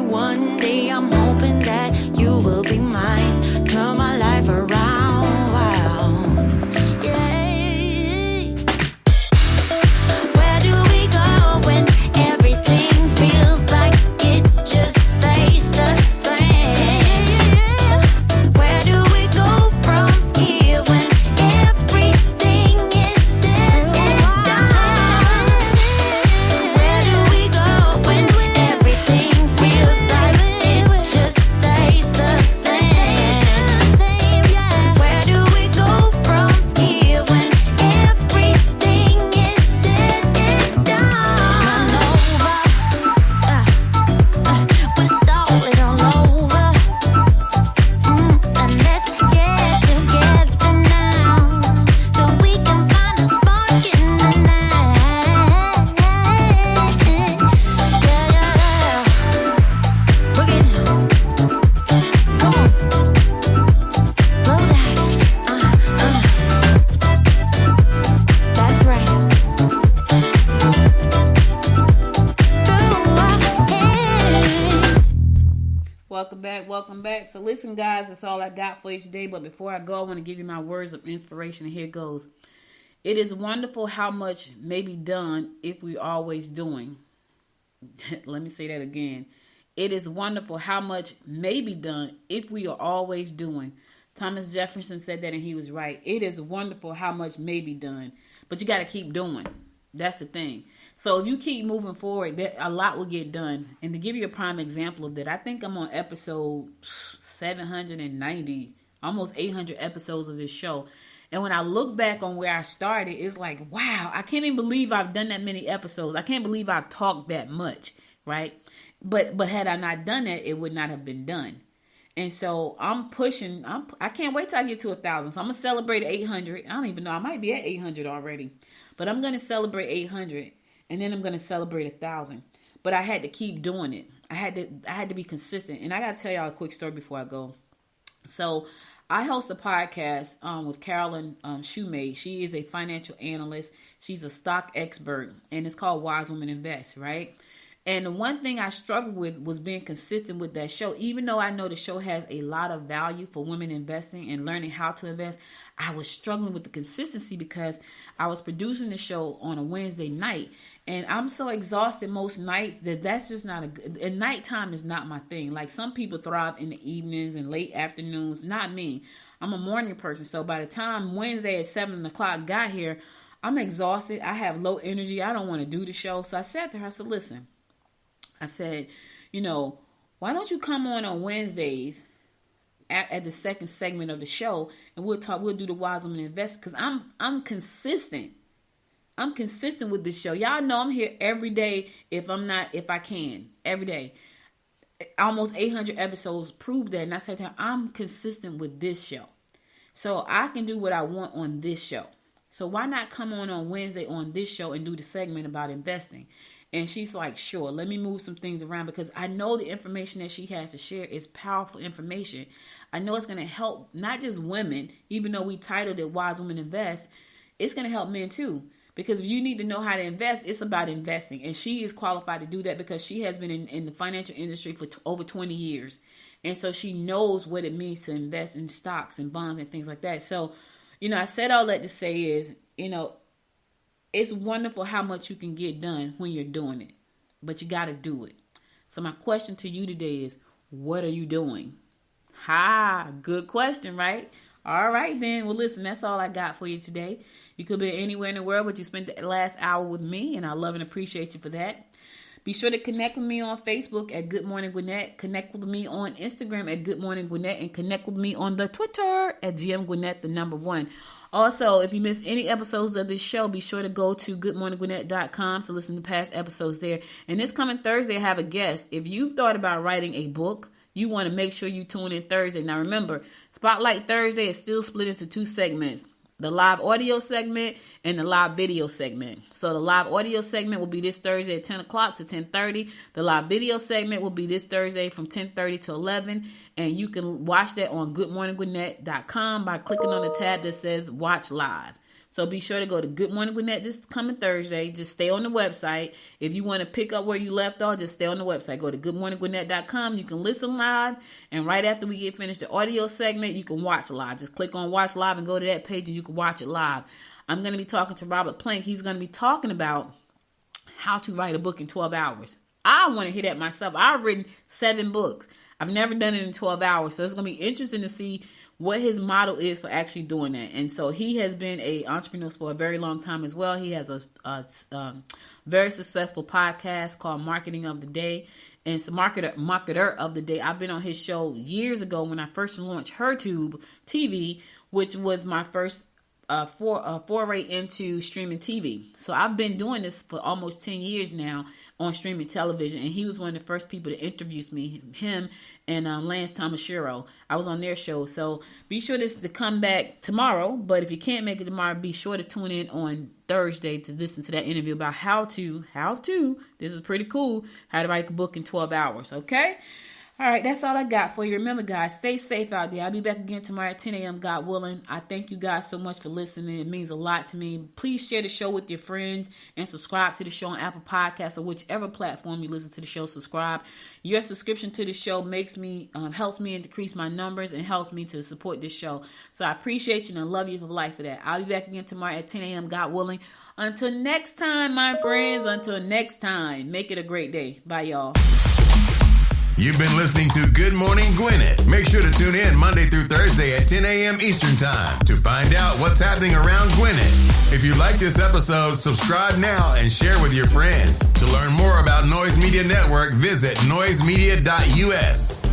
one day I'm hoping that you will be mine. Turn my life around. Wow. Yeah. Where do we go when everything feels like it just stays the same? Where do we go from here when everything is said and done? Where do we go when everything feels like it just stays the same? Where do we go from here when everything is said and done? We're starting all over. And let's get together now, so we can find a spark in the night. Yeah. Bring it down. Come on. Blow that. That's right. Through our hands. Welcome back. So listen, guys, that's all I got for you today. But before I go, I want to give you my words of inspiration, and here goes. It is wonderful how much may be done if we're always doing. Let me say that again. It is wonderful how much may be done if we are always doing. Thomas Jefferson said that, and he was right. It is wonderful how much may be done, but you got to keep doing. That's the thing. So if you keep moving forward, a lot will get done. And to give you a prime example of that, I think I'm on episode 790, almost 800 episodes of this show. And when I look back on where I started, it's like, wow, I can't even believe I've done that many episodes. I can't believe I've talked that much, right? But had I not done that, it would not have been done. And so I'm pushing. I can't wait till I get to 1,000. So I'm gonna celebrate 800. I don't even know. I might be at 800 already, but I'm gonna celebrate 800, and then I'm gonna celebrate 1,000. But I had to keep doing it. I had to be consistent. And I gotta tell y'all a quick story before I go. So I host a podcast with Carolyn Shoemade. She is a financial analyst. She's a stock expert, and it's called Wise Women Invest, right? And the one thing I struggled with was being consistent with that show. Even though I know the show has a lot of value for women investing and learning how to invest, I was struggling with the consistency because I was producing the show on a Wednesday night. And I'm so exhausted most nights that's just not and nighttime is not my thing. Like some people thrive in the evenings and late afternoons. Not me. I'm a morning person. So by the time Wednesday at 7 o'clock got here, I'm exhausted. I have low energy. I don't want to do the show. So I said to her, I said, listen, I said, why don't you come on Wednesdays at the second segment of the show, and we'll do the Wise Woman Investor, because I'm consistent. I'm consistent with this show. Y'all know I'm here every day if I can, every day. Almost 800 episodes prove that. And I said to her, I'm consistent with this show. So I can do what I want on this show. So why not come on Wednesday on this show and do the segment about investing? And she's like, sure, let me move some things around, because I know the information that she has to share is powerful information. I know it's going to help not just women, even though we titled it Wise Women Invest, it's going to help men too. Because if you need to know how to invest, it's about investing. And she is qualified to do that because she has been in the financial industry for over 20 years. And so she knows what it means to invest in stocks and bonds and things like that. So, I said all that to say is, it's wonderful how much you can get done when you're doing it. But you got to do it. So my question to you today is, what are you doing? Good question, right? All right, then. Well, listen, that's all I got for you today. You could be anywhere in the world, but you spent the last hour with me, and I love and appreciate you for that. Be sure to connect with me on Facebook at Good Morning Gwinnett. Connect with me on Instagram at Good Morning Gwinnett, and connect with me on the Twitter at GM Gwinnett, the number 1. Also, if you missed any episodes of this show, be sure to go to goodmorninggwinnett.com to listen to past episodes there. And this coming Thursday, I have a guest. If you've thought about writing a book, you want to make sure you tune in Thursday. Now remember, Spotlight Thursday is still split into 2 segments. The live audio segment and the live video segment. So the live audio segment will be this Thursday at 10 o'clock to 10:30. The live video segment will be this Thursday from 10:30 to 11. And you can watch that on goodmorninggwinnett.com by clicking on the tab that says Watch Live. So be sure to go to Good Morning Gwinnett this coming Thursday. Just stay on the website. If you want to pick up where you left off, just stay on the website. Go to goodmorninggwinnett.com. You can listen live. And right after we get finished the audio segment, you can watch live. Just click on Watch Live and go to that page and you can watch it live. I'm going to be talking to Robert Plank. He's going to be talking about how to write a book in 12 hours. I want to hear that myself. I've written 7 books. I've never done it in 12 hours. So it's going to be interesting to see what his model is for actually doing that. And so he has been an entrepreneur for a very long time as well. He has a very successful podcast called Marketing of the Day. And it's Marketer of the Day. I've been on his show years ago when I first launched HerTube TV, which was my first foray into streaming TV. So I've been doing this for almost 10 years now on streaming television, and he was one of the first people to introduce me, him and Lance Tomashiro. I was on their show. So be sure to come back tomorrow, but if you can't make it tomorrow, be sure to tune in on Thursday to listen to that interview about how to, this is pretty cool, how to write a book in 12 hours, okay? All right, that's all I got for you. Remember, guys, stay safe out there. I'll be back again tomorrow at 10 a.m., God willing. I thank you guys so much for listening. It means a lot to me. Please share the show with your friends and subscribe to the show on Apple Podcasts or whichever platform you listen to the show. Subscribe. Your subscription to the show makes me, helps me decrease my numbers and helps me to support this show. So I appreciate you and I love you for life for that. I'll be back again tomorrow at 10 a.m., God willing. Until next time, my friends, until next time, make it a great day. Bye, y'all. You've been listening to Good Morning Gwinnett. Make sure to tune in Monday through Thursday at 10 a.m. Eastern Time to find out what's happening around Gwinnett. If you like this episode, subscribe now and share with your friends. To learn more about Noise Media Network, visit noisemedia.us.